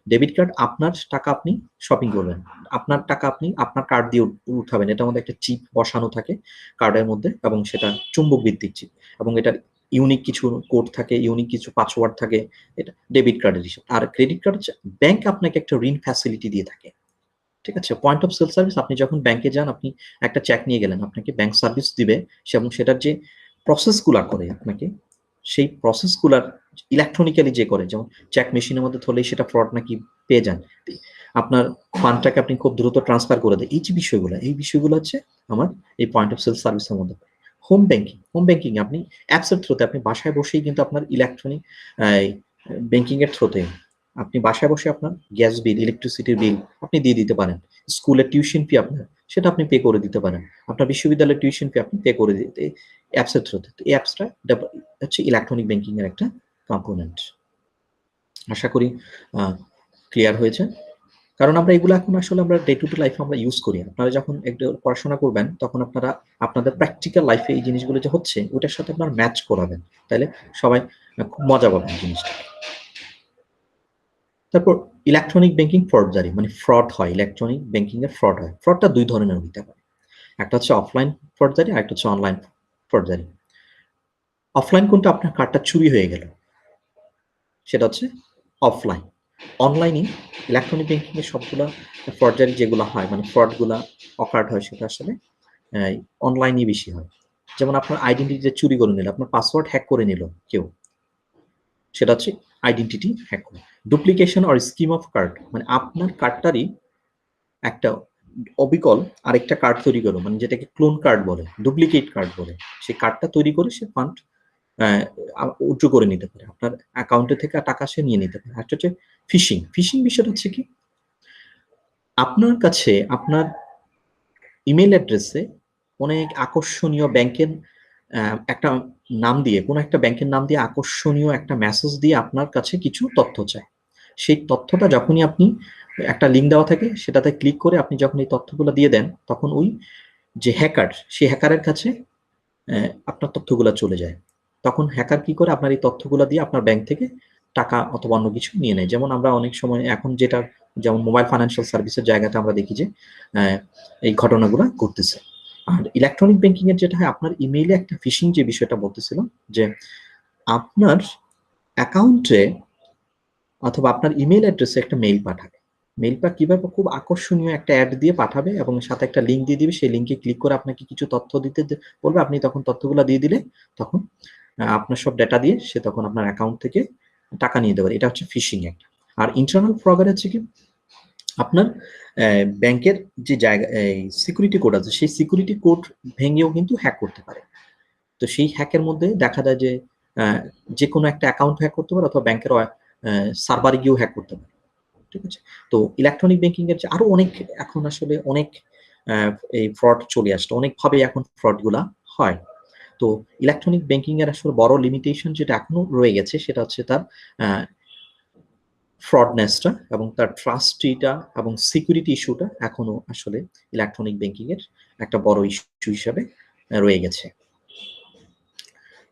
ডেবিট কার্ড আপনার টাকা আপনি শপিং করবেন, আপনার টাকা আপনি আপনার কার্ড দিয়ে উঠাবেন। এটার মধ্যে একটা চিপ বসানো থাকে কার্ডের মধ্যে, এবং সেটা চুম্বক ভিত্তিক চিপ, এবং এটা ইউনিক কিছু কোড থাকে, ইউনিক কিছু পাসওয়ার্ড থাকে, এটা ডেবিট কার্ডের হিসাব। আর ক্রেডিট কার্ড হচ্ছে ব্যাংক আপনাকে একটা ঋণ ফ্যাসিলিটি দিয়ে থাকে, ঠিক আছে? পয়েন্ট অফ সেল সার্ভিস, আপনি যখন ব্যাংকে যান, আপনি একটা চেক নিয়ে গেলেন, আপনাকে ব্যাংক সার্ভিস দিবে এবং সেটার যে প্রসেসগুলা করে আপনাকে, সেই প্রসেসগুলার ইলেকট্রনিক্যালি যে করে, যেমন চেক মেশিনের মধ্যে থলেই সেটা ফ্রড নাকি পেয়ে যান, আপনার ফান্ডটাকে আপনি খুব দ্রুত ট্রান্সফার করে দেয়, এই যে বিষয়গুলো, এই বিষয়গুলো হচ্ছে আমার এই পয়েন্ট অফ সেল সার্ভিসের মধ্যে। হোম ব্যাংকিং আপনি অ্যাপসের থ্রুতে, আপনি বাসায় বসেই কিন্তু আপনার ইলেকট্রনিক ব্যাংকিং এর থ্রুতে আপনি বাসায় বসে আপনার গ্যাস বিল, ইলেকট্রিসিটির বিল আপনি দিয়ে দিতে পারেন। স্কুলের টিউশন ফি আপনার, সেটা আপনি পে করে দিতে পারেন। আপনার বিশ্ববিদ্যালয়ের টিউশন ফি আপনি পে করে দিতে অ্যাপসের থ্রুতে। এই অ্যাপসটা হচ্ছে ইলেকট্রনিক ব্যাংকিং এর একটা কম্পোনেন্ট। আশা করি ক্লিয়ার হয়েছে। কারণ আমরা এগুলো এখন আসলে আমরা ডে টু ডে লাইফে আমরা ইউজ করি। আপনারা যখন একটু পড়াশোনা করবেন, তখন আপনারা আপনাদের প্র্যাকটিক্যাল লাইফে এই জিনিসগুলো যে হচ্ছে, ওটার সাথে আপনারা ম্যাচ করাবেন, তাহলে সবাই খুব মজা পাবেন জিনিসটা। তারপর ইলেকট্রনিক ব্যাংকিং ফর্জারি, মানে ফ্রড হয়, ইলেকট্রনিক ব্যাংকিং এর ফ্রড হয়। ফ্রডটা দুই ধরনের হতে পারে, একটা হচ্ছে অফলাইন ফর্জারি, আর একটা হচ্ছে অনলাইন ফর্জারি। অফলাইন কোনটা? আপনার কার্ডটা চুরি হয়ে গেল, সেটা হচ্ছে অফলাইন। অনলাইনে ইলেকট্রনিক ব্যাংকিং এর সবগুলা ফর্জারি যেগুলো হয়, মানে ফ্রডগুলা অকার্ড হয়, সেটা আসলে অনলাইনে বেশি হয়। যেমন আপনার আইডেন্টিটি চুরি করে নিল, আপনার পাসওয়ার্ড হ্যাক করে নিল কেউ, সেটা হচ্ছে আইডেন্টিটি হ্যাক করা। Duplication or scheme of card, মানে আপনার কার্ডটারই একটা অবিকল আরেকটা কার্ড তৈরি করো, মানে যেটাকে ক্লোন কার্ড বলে, ডুপ্লিকেট কার্ড বলে, সেই কার্ডটা তৈরি করে সে ফান্ড উইথড্র করে নিতে পারে, আপনার অ্যাকাউন্টে থেকে টাকা সে নিয়ে নিতে পারে। একটা হচ্ছে ফিশিং। ফিশিং বিষয়টা হচ্ছে কি, আপনার কাছে আপনার ইমেল অ্যাড্রেসে অনেক আকর্ষণীয় ব্যাংকের একটা নাম দিয়ে, কোনো একটা ব্যাংকের নাম দিয়ে আকর্ষণীয় একটা মেসেজ দিয়ে আপনার কাছে কিছু তথ্য চায়। সেই তথ্যটা যখনই আপনি, একটা লিঙ্ক দেওয়া থাকে, সেটাতে ক্লিক করে আপনি যখন এই তথ্যগুলো দিয়ে দেন, তখন ওই যে হ্যাকার, সেই হ্যাকারের কাছে আপনার তথ্যগুলো চলে যায়। তখন হ্যাকার কি করে, আপনার এই তথ্যগুলো দিয়ে আপনার ব্যাংক থেকে টাকা অথবা অন্য কিছু নিয়ে নেয়। যেমন আমরা অনেক সময় এখন যেটা, যেমন মোবাইল ফাইন্যান্সিয়াল সার্ভিসের জায়গাতে আমরা দেখি যে এই ঘটনাগুলো ঘটতেছে। আর ইলেকট্রনিক ব্যাংকিং এর যেটা হয়, আপনার ইমেইলে একটা ফিশিং যে বিষয়টা বলতেছিলাম, যে আপনার অ্যাকাউন্টে অথবা আপনার ইমেইল অ্যাড্রেসে একটা মেইল পাঠাবে। মেইলটা কিভাবে, খুব আকর্ষণীয় একটা অ্যাড দিয়ে পাঠাবে এবং সাথে একটা লিঙ্ক দিয়ে দিবে। সেই লিঙ্কে ক্লিক করে আপনাকে কিছু তথ্য দিতে বলবে, আপনি তখন তথ্যগুলো দিয়ে দিলে তখন আপনার সব ডেটা দিয়ে সে তখন আপনার অ্যাকাউন্ট থেকে টাকা নিয়ে দেবে। এটা হচ্ছে ফিশিং একটা। আর ইন্টারনাল ফ্রড হচ্ছে কি, আপনার ব্যাংকের যে জায়গা সিকিউরিটি কোড আছে, সেই সিকিউরিটি কোড ভেঙেও কিন্তু হ্যাক করতে পারে। তো সেই হ্যাকের মধ্যে দেখা যায় যে যে কোনো একটা অ্যাকাউন্ট হ্যাক করতে পারে, অথবা ব্যাংকের সার্ভারে গিয়েও হ্যাক করতে পারে, ঠিক আছে? তো ইলেকট্রনিক ব্যাংকিং এর যে আরো অনেক, এখন আসলে অনেক এই ফ্রড চলে আসছে, অনেকভাবে এখন ফ্রড গুলা হয়। তো ইলেকট্রনিক ব্যাংকিং এর আসলে বড় লিমিটেশন যেটা এখনো রয়ে গেছে, সেটা হচ্ছে তার ফ্রডনেসটা এবং তার ট্রাস্টিটা এবং সিকিউরিটি ইস্যুটা এখনো আসলে ইলেকট্রনিক ব্যাংকিং এর একটা বড় ইস্যু হিসাবে রয়ে গেছে।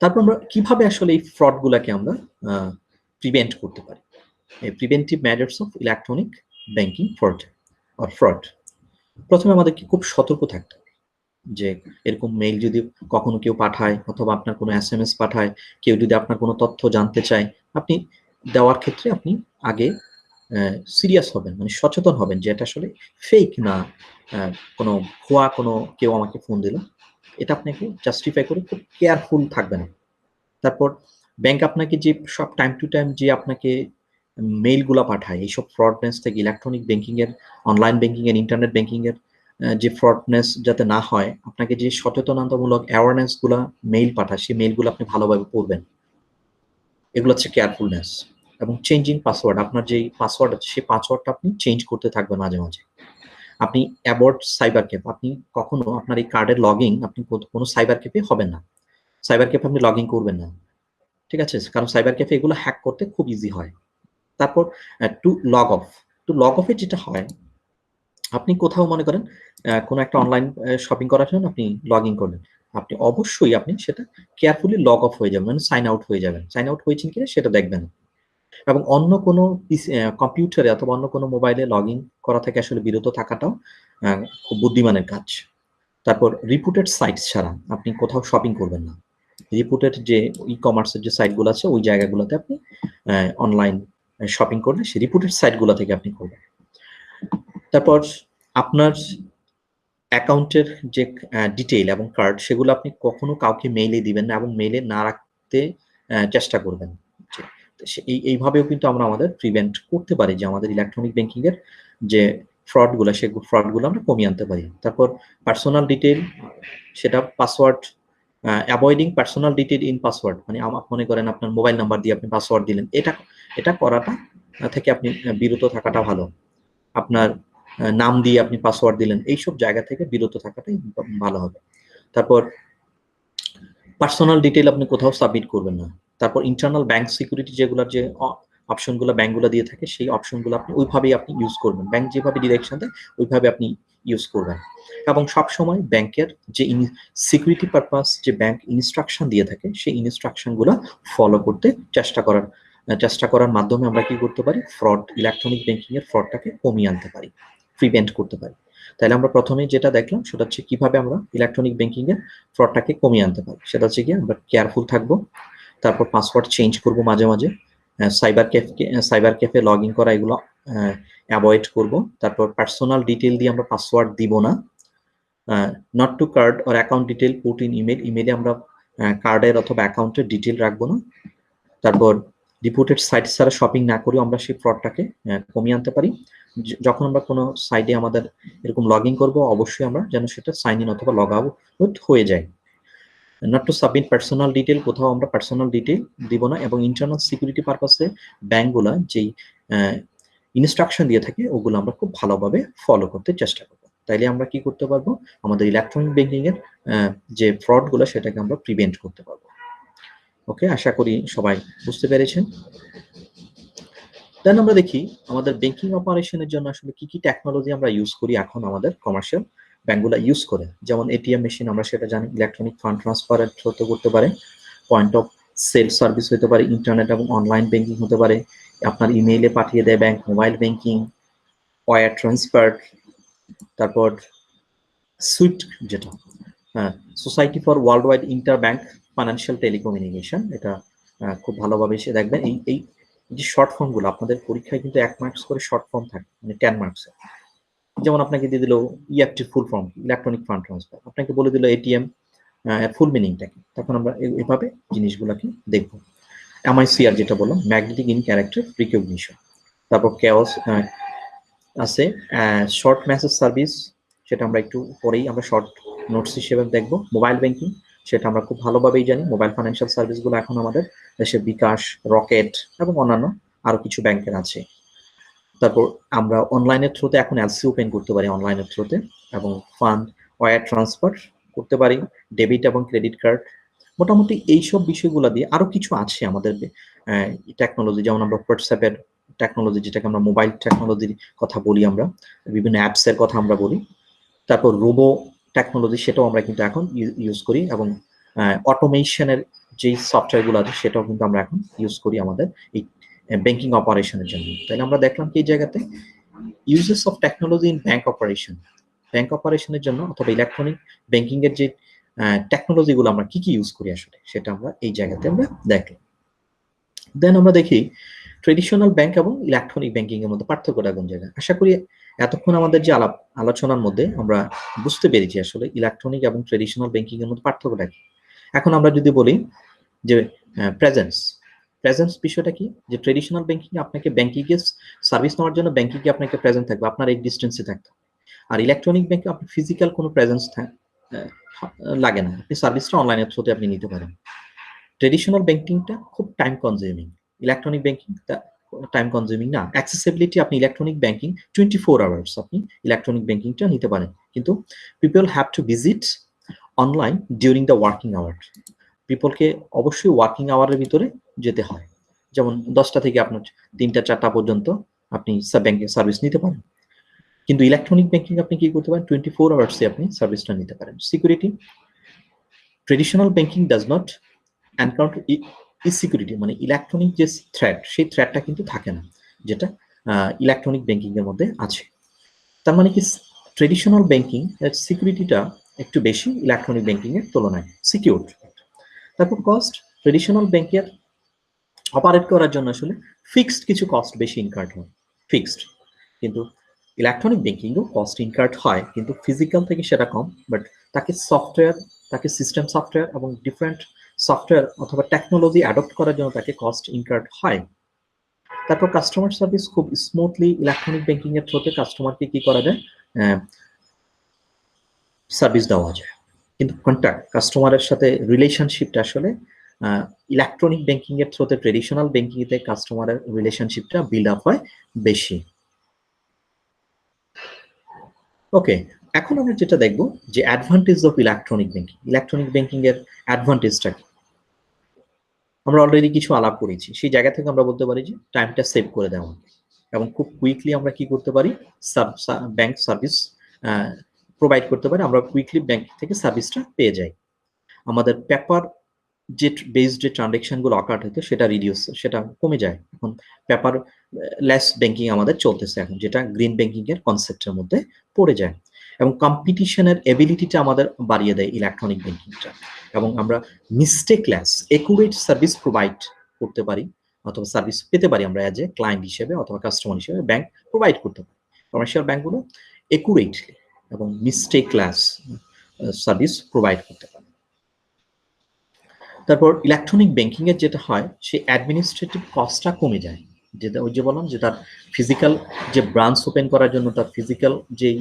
তারপর আমরা কিভাবে আসলে এই ফ্রড গুলাকে আমরা প্রিভেন্ট করতে পারি, preventive measures of electronic banking fraud or fraud. প্রথমে আমাদেরকে খুব সতর্ক থাকতে হবে যে এরকম মেইল যদি কখনো কেউ পাঠায়, অথবা আপনার কোনো এসএমএস পাঠায়, কেউ যদি আপনার কোনো তথ্য জানতে চায়, আপনি দেওয়ার ক্ষেত্রে আপনি আগে সিরিয়াস হবেন, মানে সচেতন হবেন যে এটা আসলে ফেক না, কোনো ভুয়া কোনো কেউ আমাকে ফোন দিল, এটা আপনাকে জাস্টিফাই করে খুব কেয়ারফুল থাকবেন। তারপর ব্যাংক আপনাকে যে সব টাইম টু টাইম যে আপনাকে মেইলগুলা পাঠায়, এইসব ফ্রডনেস থেকে ইলেকট্রনিক ব্যাংকিং এর, অনলাইন ব্যাংকিং এর, ইন্টারনেট ব্যাংকিং এর যে ফ্রডনেস যাতে না হয়, আপনাকে যে সচেতনতামূলক অ্যাওয়ারনেস গুলা মেইল পাঠায়, সেই মেইলগুলো আপনি ভালোভাবে পড়বেন। এগুলো হচ্ছে কেয়ারফুলনেস। এবং চেঞ্জিং পাসওয়ার্ড, আপনার যে পাসওয়ার্ড আছে সেই পাসওয়ার্ডটা আপনি চেঞ্জ করতে থাকবেন মাঝে মাঝে। আপনি অ্যাভয়েড সাইবার ক্যাফে, আপনি কখনো আপনার এই কার্ডের লগইন আপনি কোনো সাইবার ক্যাফে হবেন না, সাইবার ক্যাফে আপনি লগ ইন করবেন না, ঠিক আছে? কারণ সাইবার ক্যাফে এগুলো হ্যাক করতে খুব ইজি হয়। তারপর to log off, to log অফে যেটা হয়, আপনি কোথাও মনে করেন কোনো একটা অনলাইন শপিং করার জন্য আপনি লগ ইন করলেন, আপনি অবশ্যই আপনি সেটা কেয়ারফুলি লগ অফ হয়ে যাবেন, মানে সাইন আউট হয়ে যাবেন। সাইন আউট হয়েছেন কিনা সেটা দেখবেন। এবং অন্য কোনো কম্পিউটারে অথবা অন্য কোনো মোবাইলে লগ ইন করা থেকে আসলে বিরত থাকাটাও খুব বুদ্ধিমানের কাজ। তারপর রিপুটেড সাইটস ছাড়া আপনি কোথাও শপিং করবেন না। রিপুটেড যে ই কমার্সের যে সাইটগুলো আছে ওই জায়গাগুলোতে আপনি অনলাইন শপিং করলে সেই রিপুটেড সাইটগুলো থেকে আপনি করবেন। তারপর আপনার অ্যাকাউন্টের যে ডিটেইল এবং কার্ড সেগুলো আপনি কখনো কাউকে মেইলে দিবেন না এবং মেইলে না রাখতে চেষ্টা করবেন। এইভাবেও কিন্তু আমরা আমাদের প্রিভেন্ট করতে পারি যে আমাদের ইলেকট্রনিক ব্যাংকিং এর যে ফ্রডগুলো সেই ফ্রডগুলো আমরা কমিয়ে আনতে পারি। তারপর পার্সোনাল ডিটেইল, সেটা password, avoiding personal detail in password, মানে আমার মনে করেন আপনার মোবাইল নাম্বার দিয়ে আপনি পাসওয়ার্ড দিলেন, এটা করাটা থেকে আপনি বিরত থাকাটা ভালো। আপনার নাম দিয়ে আপনি পাসওয়ার্ড দিলেন, এইসব জায়গা থেকে বিরত থাকাটাই ভালো হবে। তারপর পার্সোনাল ডিটেইল আপনি কোথাও সাবমিট করবেন না। তারপর ইন্টারনাল ব্যাংক সিকিউরিটি যেগুলোর যে অপশনগুলো ব্যাংকগুলো দিয়ে থাকে সেই অপশনগুলো আপনি ওইভাবেই আপনি ইউজ করবেন, ব্যাংক যেভাবে ডিরেকশন দেয় ওইভাবে আপনি ইউজ করবেন। এবং সবসময় ব্যাংকের যে সিকিউরিটি পারপাস যে ব্যাংক ইনস্ট্রাকশন দিয়ে থাকে সেই ইনস্ট্রাকশনগুলো ফলো করতে চেষ্টা করার মাধ্যমে আমরা কি করতে পারি, ইলেকট্রনিক ব্যাংকিং এর ফ্রডটাকে কমিয়ে আনতে পারি, প্রিভেন্ট করতে পারি। তাহলে আমরা প্রথমে যেটা দেখলাম সেটা হচ্ছে কিভাবে আমরা ইলেকট্রনিক ব্যাংকিং এর ফ্রডটাকে কমিয়ে আনতে পারি। সেটা হচ্ছে কি আমরা কেয়ারফুল থাকবো, তারপর পাসওয়ার্ড চেঞ্জ করব মাঝে মাঝে, সাইবার ক্যাফে লগ ইন করা এগুলো অ্যাভয়েড করব। তারপর পার্সোনাল ডিটেইল দিয়ে আমরা পাসওয়ার্ড দিব না। Not to card or account detail put in ইমেলে আমরা কার্ডের অথবা অ্যাকাউন্টের ডিটেইল রাখবো না। তারপর রিপোর্টেড সাইট ছাড়া শপিং না করেও আমরা সেই ফ্রডটাকে কমিয়ে আনতে পারি। যখন আমরা কোনো সাইটে আমাদের এরকম লগ ইন করবো অবশ্যই আমরা যেন সেটা সাইন ইন অথবা লগ আউট হয়ে যায়। Not to submit personal detail, কোথাও আমরা পার্সোনাল ডিটেইল দিব না। এবং ইন্টারনাল সিকিউরিটি পারপাসে ব্যাংকগুলা যেই ইনস্ট্রাকশন দিয়ে থাকে ওগুলো আমরা খুব ভালোভাবে ফলো করতে চেষ্টা করবো। তাইলে আমরা কি করতে পারবো, আমাদের ইলেকট্রনিক ব্যাংকিং এর যে ফ্রডগুলো সেটাকে আমরা প্রিভেন্ট করতে পারবো। ওকে, আশা করি সবাই বুঝতে পেরেছেন। দেন আমরা দেখি আমাদের ব্যাংকিং অপারেশনের জন্য আসলে কি কি টেকনোলজি আমরা ইউজ করি এখন আমাদের কমার্শিয়াল ব্যাংকগুলো ইউজ করে। যেমন এটিএম মেশিন, আমরা সেটা জানি ইলেকট্রনিক ফান্ড ট্রান্সফারের থ্রুতে করতে পারে, পয়েন্ট অফ সেল সার্ভিস হতে পারে, ইন্টারনেট এবং অনলাইন ব্যাংকিং হতে পারে, আপনার ইমেইলে পাঠিয়ে দেয় bank, mobile banking, wire transfer, তারপর সুইফট যেটা society for world wide inter bank financial telecommunication, এটা খুব ভালোভাবে সে দেখবেন। এই যে শর্ট ফর্মগুলো আপনাদের পরীক্ষায় কিন্তু 1 মার্কস করে শর্ট ফর্ম থাকে, মানে 10 মার্কসের। যেমন আপনাকে দিয়ে দিল EFT full form, electronic fund transfer, আপনাকে বলে দিল এটিএম এর ফুল মিনিংটা কি, তখন আমরা এভাবে জিনিসগুলোকে দেখবো। এমআইসিআর যেটা বললাম, ম্যাগনেটিক ইন ক্যারেক্টার রিকগনিশন। তারপর কেওস আছে, শর্ট মেসেজ সার্ভিস, সেটা আমরা একটু পরেই আমরা শর্ট নোটস হিসেবে দেখবো। মোবাইল ব্যাংকিং, সেটা আমরা খুব ভালোভাবেই জানি, মোবাইল ফাইন্যান্সিয়াল সার্ভিসগুলো এখন আমাদের দেশে বিকাশ, রকেট এবং অন্যান্য আরো কিছু ব্যাংকের আছে। তারপর আমরা অনলাইনের থ্রুতে এখন এলসি ওপেন করতে পারি অনলাইনের থ্রুতে, এবং ফান্ড ওয়্যার ট্রান্সফার করতে পারি, ডেবিট এবং ক্রেডিট কার্ড। মোটামুটি এইসব বিষয়গুলো দিয়ে আরো কিছু আছে আমাদের টেকনোলজি, যেমন আমরা হোয়াটসঅ্যাপের টেকনোলজি, যেটাকে আমরা মোবাইল টেকনোলজির কথা বলি, আমরা বিভিন্ন অ্যাপসের কথা আমরা বলি। তারপর রোবো টেকনোলজি, সেটাও আমরা কিন্তু এখন ইউজ করি, এবং অটোমেশনের যে সফটওয়্যারগুলো আছে সেটাও কিন্তু আমরা এখন ইউজ করি আমাদের এই ব্যাংকিং অপারেশনের জন্য। তাহলে আমরা দেখলাম কি এই জায়গাতে uses of technology in bank operation, bank অপারেশনের জন্য অথবা ইলেকট্রনিক ব্যাংকিং এর যে টেকনোলজিগুলো আমরা কি কি ইউজ করি আসলে, সেটা আমরা এই জায়গাতে আমরা দেখলাম। দেন আমরা দেখি ট্রেডিশনাল ব্যাংক এবং ইলেকট্রনিক ব্যাংকিং এর মধ্যে পার্থক্যটা কোন জায়গায়। আশা করি এতক্ষণ আমাদের যে আলোচনার মধ্যে আমরা বুঝতে পেরেছি আসলে ইলেকট্রনিক এবং ট্রেডিশনাল ব্যাংকিং এর মধ্যে পার্থক্যটা কি। এখন আমরা যদি বলি যে প্রেজেন্স বিষয়টা কি, যে ট্রেডিশনাল ব্যাংকিং আপনাকে ব্যাংকিং এর সার্ভিস নেওয়ার জন্য ব্যাংকিং আপনাকে প্রেজেন্ট থাকবে, আপনার এক ডিস্টেন্সে থাকতে হবে। আর ইলেকট্রনিক ব্যাংকে আপনি ফিজিক্যাল কোনো প্রেজেন্স লাগে না, আপনি সার্ভিসটা অনলাইনের থ্রুতে আপনি নিতে পারেন। ট্রেডিশনাল ব্যাংকিংটা খুব টাইম কনজিউমিং, ইলেকট্রনিক ব্যাংকিংটা টাইম কনজিউমিং না। অ্যাক্সেসিবিলিটি, আপনি ইলেকট্রনিক ব্যাংকিং 24 আওয়ার্স আপনি ইলেকট্রনিক ব্যাংকিংটা নিতে পারেন, কিন্তু people have to visit online during the working hour. পিপলকে অবশ্যই ওয়ার্কিং আওয়ারের ভিতরে যেতে হয়, যেমন 10টা থেকে আপনার 3টা 4টা পর্যন্ত আপনি ব্যাংকিং সার্ভিস নিতে পারেন। কিন্তু ইলেকট্রনিক ব্যাংকিং আপনি কি করতে পারেন, 24 আওয়ার্সে আপনি সার্ভিসটা নিতে পারেন। Security, traditional banking does not encounter security, মানে ইলেকট্রনিক যে থ্রেট সেই থ্রেটটা কিন্তু থাকে না, যেটা ইলেকট্রনিক ব্যাংকিং এর মধ্যে আছে। তার মানে কি ট্রেডিশনাল ব্যাংকিং এর সিকিউরিটিটা একটু বেশি ইলেকট্রনিক ব্যাংকিং এর তুলনায় সিকিউর। তারপর কস্ট, ট্রেডিশনাল ব্যাংকের অপারেট করার জন্য আসলে ফিক্সড কিছু কস্ট বেশি ইনকার্ড হয়, ফিক্সড। কিন্তু ইলেকট্রনিক ব্যাংকিংও কস্ট ইনকার্ড হয়, কিন্তু ফিজিক্যাল থেকে সেটা কম। বাট তাকে সফটওয়্যার, তাকে সিস্টেম সফটওয়্যার এবং ডিফারেন্ট সফটওয়্যার অথবা টেকনোলজি অ্যাডপ্ট করার জন্য তাকে কস্ট ইনকার্ড হয়। তারপর কাস্টমার সার্ভিস খুব স্মুথলি ইলেকট্রনিক ব্যাংকিং এর থ্রুতে কাস্টমারকে কি করা যায়, সার্ভিস দেওয়া যায়। কিন্তু কন্ট্যাক্ট কাস্টমারের সাথে রিলেশনশিপটা আসলে ইলেকট্রনিক ব্যাংকিং এর থ্রুতে ট্রেডিশনাল ব্যাংকিং এতে কাস্টমারের রিলেশনশিপটা বিল্ড আপ হয় বেশি। ওকে, এখন আমরা যেটা দেখবো যে advantage of electronic banking. Electronic banking এর অ্যাডভান্টেজটা কি? আমরা অলরেডি কিছু আলাপ করেছি, সেই জায়গা থেকে আমরা বলতে পারি যে টাইমটা সেভ করে দেওয়া এবং খুব কুইকলি আমরা কি করতে পারি, ব্যাংক সার্ভিস প্রোভাইড করতে পারি। আমরা কুইকলি ব্যাংক থেকে সার্ভিসটা পেয়ে যাই। আমাদের পেপার যে বেসড যে ট্রানজাকশনগুলো অকার্ট হতো সেটা সেটা কমে যায়। এখন পেপার লেস ব্যাংকিং আমাদের চলতেছে এখন, যেটা গ্রিন ব্যাংকিং এর কনসেপ্টের মধ্যে পড়ে যায়। এবং কম্পিটিশনের এবিলিটিটা আমাদের বাড়িয়ে দেয় ইলেকট্রনিক ব্যাংকিংটা। এবং আমরা মিস্টেকলেস একুরেট সার্ভিস প্রোভাইড করতে পারি, অথবা সার্ভিস পেতে পারি আমরা অ্যাজ এ ক্লায়েন্ট হিসেবে অথবা কাস্টমার হিসেবে ব্যাংক প্রোভাইড করতে পারি। কমার্শিয়াল ব্যাংকগুলো একুরেটলি এবং মিস্টেকলেস সার্ভিস প্রোভাইড করতে পারে। তারপর ইলেকট্রনিক ব্যাংকিং এর যেটা হয়, সে অ্যাডমিনিস্ট্রেটিভ কস্টটা কমে যায়। যেটা ওই যে বললাম যে তার ফিজিক্যাল যে ব্রাঞ্চ ওপেন করার জন্য তার ফিজিক্যাল যেই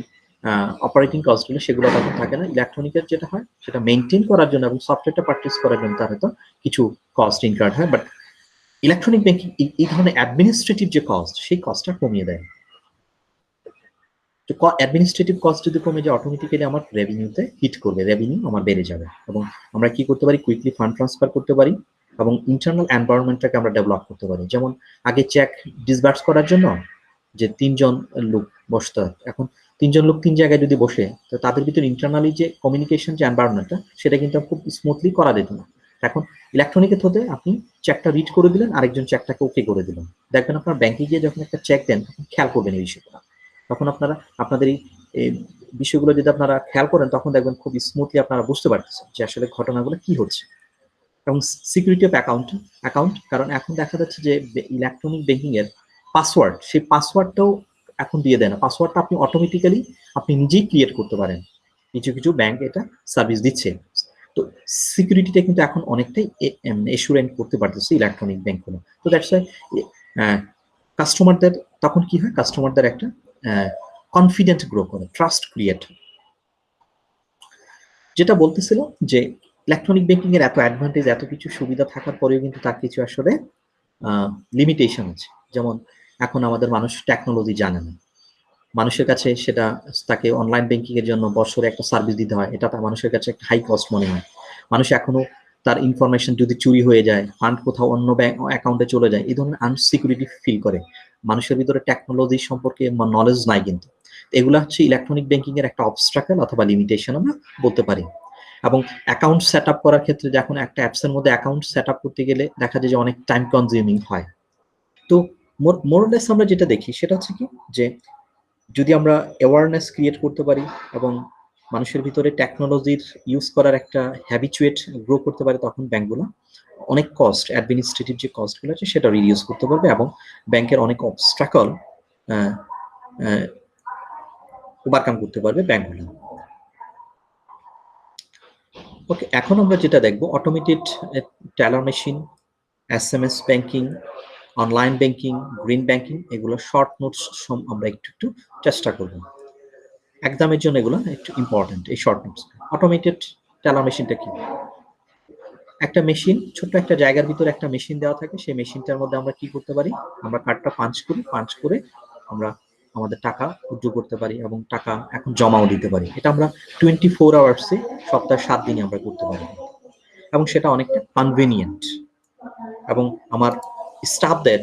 অপারেটিং কস্টগুলো সেগুলো তখন থাকে না। ইলেকট্রনিকের যেটা হয় সেটা মেনটেন করার জন্য এবং সফটওয়্যারটা পারচেস করার জন্য তার হয়তো কিছু কস্ট ইনকার্ড হয়, বাট ইলেকট্রনিক ব্যাংকিং এই ধরনের অ্যাডমিনিস্ট্রেটিভ যে কস্ট সেই কস্টটা কমিয়ে দেয়। তো অ্যাডমিনিস্ট্রেটিভ কস্ট যদি কমে যায়, অটোমেটিক্যালি আমার রেভিনিউতে হিট করবে, রেভিনিউ আমার বেড়ে যাবে। এবং আমরা কি করতে পারি, কুইকলি ফান্ড ট্রান্সফার করতে পারি এবং ইন্টারনাল এনভায়রনমেন্টটাকে আমরা ডেভেলপ করতে পারি। যেমন আগে চেক ডিসবার্স করার জন্য যে 3 জন লোক বসতে হয়, এখন 3 জন লোক 3 জায়গায় যদি বসে, তো তাদের ভিতরে ইন্টারনালি যে কমিউনিকেশন যে এনভায়রনমেন্টটা সেটা কিন্তু খুব স্মুথলি করা যেত না। এখন ইলেকট্রনিকের থ্রুতে আপনি চেকটা রিড করে দিলেন, আরেকজন চেকটাকে ওকে করে দিলেন। দেখবেন আপনার ব্যাংকে গিয়ে যখন একটা চেক দেন তখন খেয়াল করবেন এই বিষয়টা। তখন আপনারা আপনাদের এই বিষয়গুলো যদি আপনারা খেয়াল করেন তখন দেখবেন খুব স্মুথলি আপনারা বুঝতে পারতেছেন যে আসলে ঘটনাগুলো কি হচ্ছে। এবং সিকিউরিটি অফ অ্যাকাউন্ট, কারণ এখন দেখা যাচ্ছে যে ইলেকট্রনিক ব্যাংকিং এর পাসওয়ার্ড, সেই পাসওয়ার্ডটাও এখন দিয়ে দেয় না। পাসওয়ার্ডটা আপনি অটোমেটিক্যালি আপনি নিজেই ক্রিয়েট করতে পারেন। কিছু কিছু ব্যাংক এটা সার্ভিস দিচ্ছে। তো সিকিউরিটিটা কিন্তু এখন অনেকটাই এসুরেন্ট করতে পারতেছে ইলেকট্রনিক ব্যাংকগুলো। তো দ্যাটস কাস্টমারদের তখন কি হয়, কাস্টমারদের একটা কনফিডেন্ট গ্রো করে, ট্রাস্ট ক্রিয়েট। যেটা বলতেছিল যে ইলেকট্রনিক ব্যাংকিং এর এত অ্যাডভান্টেজ, এত কিছু সুবিধা থাকার পরেও কিন্তু তার কিছু আসলে লিমিটেশন আছে। যেমন এখন আমাদের মানুষ টেকনোলজি জানে না, মানুষের কাছে সেটা তাকে অনলাইন ব্যাংকিং এর জন্য বছরে একটা সার্ভিস দিতে হয়, এটা তার মানুষের কাছে একটা হাই কস্ট মনে হয়। মানুষ এখনো তার ইনফরমেশন যদি চুরি হয়ে যায়, ফান্ড কোথাও অন্য ব্যাংক অ্যাকাউন্টে চলে যায়, এই ধরনের আনসিকিউরিটি ফিল করে। মানুষের ভিতরে টেকনোলজি সম্পর্কে নলেজ নাই কিন্তু। এগুলো হচ্ছে ইলেকট্রনিক ব্যাংকিং এর একটা অবস্ট্রাকল অথবা লিমিটেশন আমরা বলতে পারি। এবং অ্যাকাউন্ট সেট আপ করার ক্ষেত্রে যখন একটা অ্যাপস এর মধ্যে অ্যাকাউন্ট সেট আপ করতে গেলে দেখা যায় যে অনেক টাইম কনজিউমিং হয়। তো মোরলেস আমরা যেটা দেখি সেটা হচ্ছে কি, যে যদি আমরা অ্যাওয়ারনেস ক্রিয়েট করতে পারি এবং মানুষের ভিতরে টেকনোলজির ইউজ করার একটা হ্যাবিচুয়েট গ্রো করতে পারে, তখন ব্যাংকগুলো অনেক কস্ট, অ্যাডমিনিস্ট্রেটিভ যে কস্টগুলো আছে সেটা রিডিউস করতে পারবে এবং ব্যাংকের অনেক অবস্ট্রাকল ওভারকাম করতে পারবে ব্যাংকগুলো। ওকে, এখন আমরা যেটা দেখবো automated teller machine, SMS banking, online banking, green banking, এগুলো শর্ট নোটস আমরা একটু একটু চেষ্টা করব। এক্সামের জন্য এগুলো একটু ইম্পর্টেন্ট, এই শর্ট নোটস। অটোমেটেড টেলার মেশিনটা কি? একটা মেশিন, ছোট্ট একটা জায়গার ভিতরে একটা মেশিন দেওয়া থাকে, সেই মেশিনটার মধ্যে আমরা কি করতে পারি, আমরা কার্ডটা পাঞ্চ করি, পাঞ্চ করে আমরা আমাদের টাকা উইথড্র করতে পারি এবং টাকা এখন জমাও দিতে পারি। এটা আমরা 24 আওয়ার্সে সপ্তাহে 7 দিনে আমরা করতে পারি এবং সেটা অনেকটা কনভেনিয়েন্ট। এবং আমার স্টাফদের,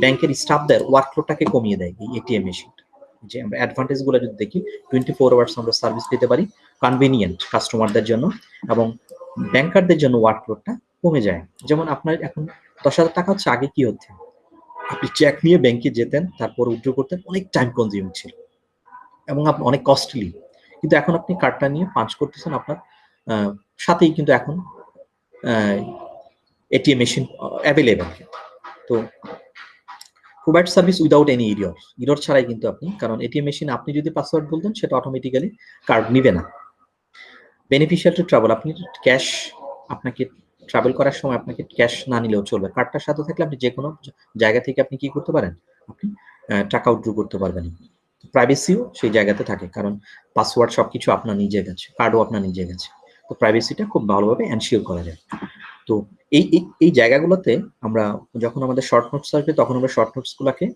ব্যাংকের স্টাফদের ওয়ার্কলোডটাকে কমিয়ে দেয় এই এটিএম মেশিনটা। যে আমরা অ্যাডভান্টেজ গুলো যদি দেখি, 24 আওয়ার্স আমরা সার্ভিস দিতে পারি, কনভেনিয়েন্ট কাস্টমারদের জন্য, এবং ব্যাংকারদের জন্য ওয়ার্কলোডটা কমে যায়। যেমন আপনার এখন 10,000 টাকা হচ্ছে, আগে কি হচ্ছে, আপনি চেক নিয়ে ব্যাংকে যেতেন, তারপর উইথড্র করতেন, অনেক টাইম কনজিউম ছিল এবং আপনি অনেক কস্টলি। কিন্তু এখন আপনি কার্ডটা নিয়ে পাঞ্চ করতেছেন, আপনার সাথেই কিন্তু এখন এটিএম মেশিন অ্যাভেলেবেল। তো provide service without any error ছাড়াই কিন্তু আপনি, কারণ এটিএম মেশিন আপনি যদি পাসওয়ার্ড বলতেন সেটা অটোমেটিক্যালি কার্ড নিবে না। বেনিফিশিয়াল টু ট্রাভেল, আপনি ক্যাশ, আপনাকে ট্রাভেল করার সময় আপনাকে ক্যাশ না নিলেও চলবে, কার্ডটার সাথে থাকলে আপনি যে কোনো জায়গা থেকে আপনি কি করতে পারেন, আপনি টাকা উইথড্র করতে পারবেন। প্রাইভেসিও সেই জায়গাতে থাকে, কারণ পাসওয়ার্ড সবকিছু আপনার নিজের কাছে, কার্ডও আপনার নিজের কাছে, তো প্রাইভেসিটা খুব ভালোভাবে এনশিওর করা যায়। তো এই জায়গাগুলোতে আমরা যখন আমাদের শর্ট নোটস আসবে তখন আমরা শর্ট নোটসগুলোকে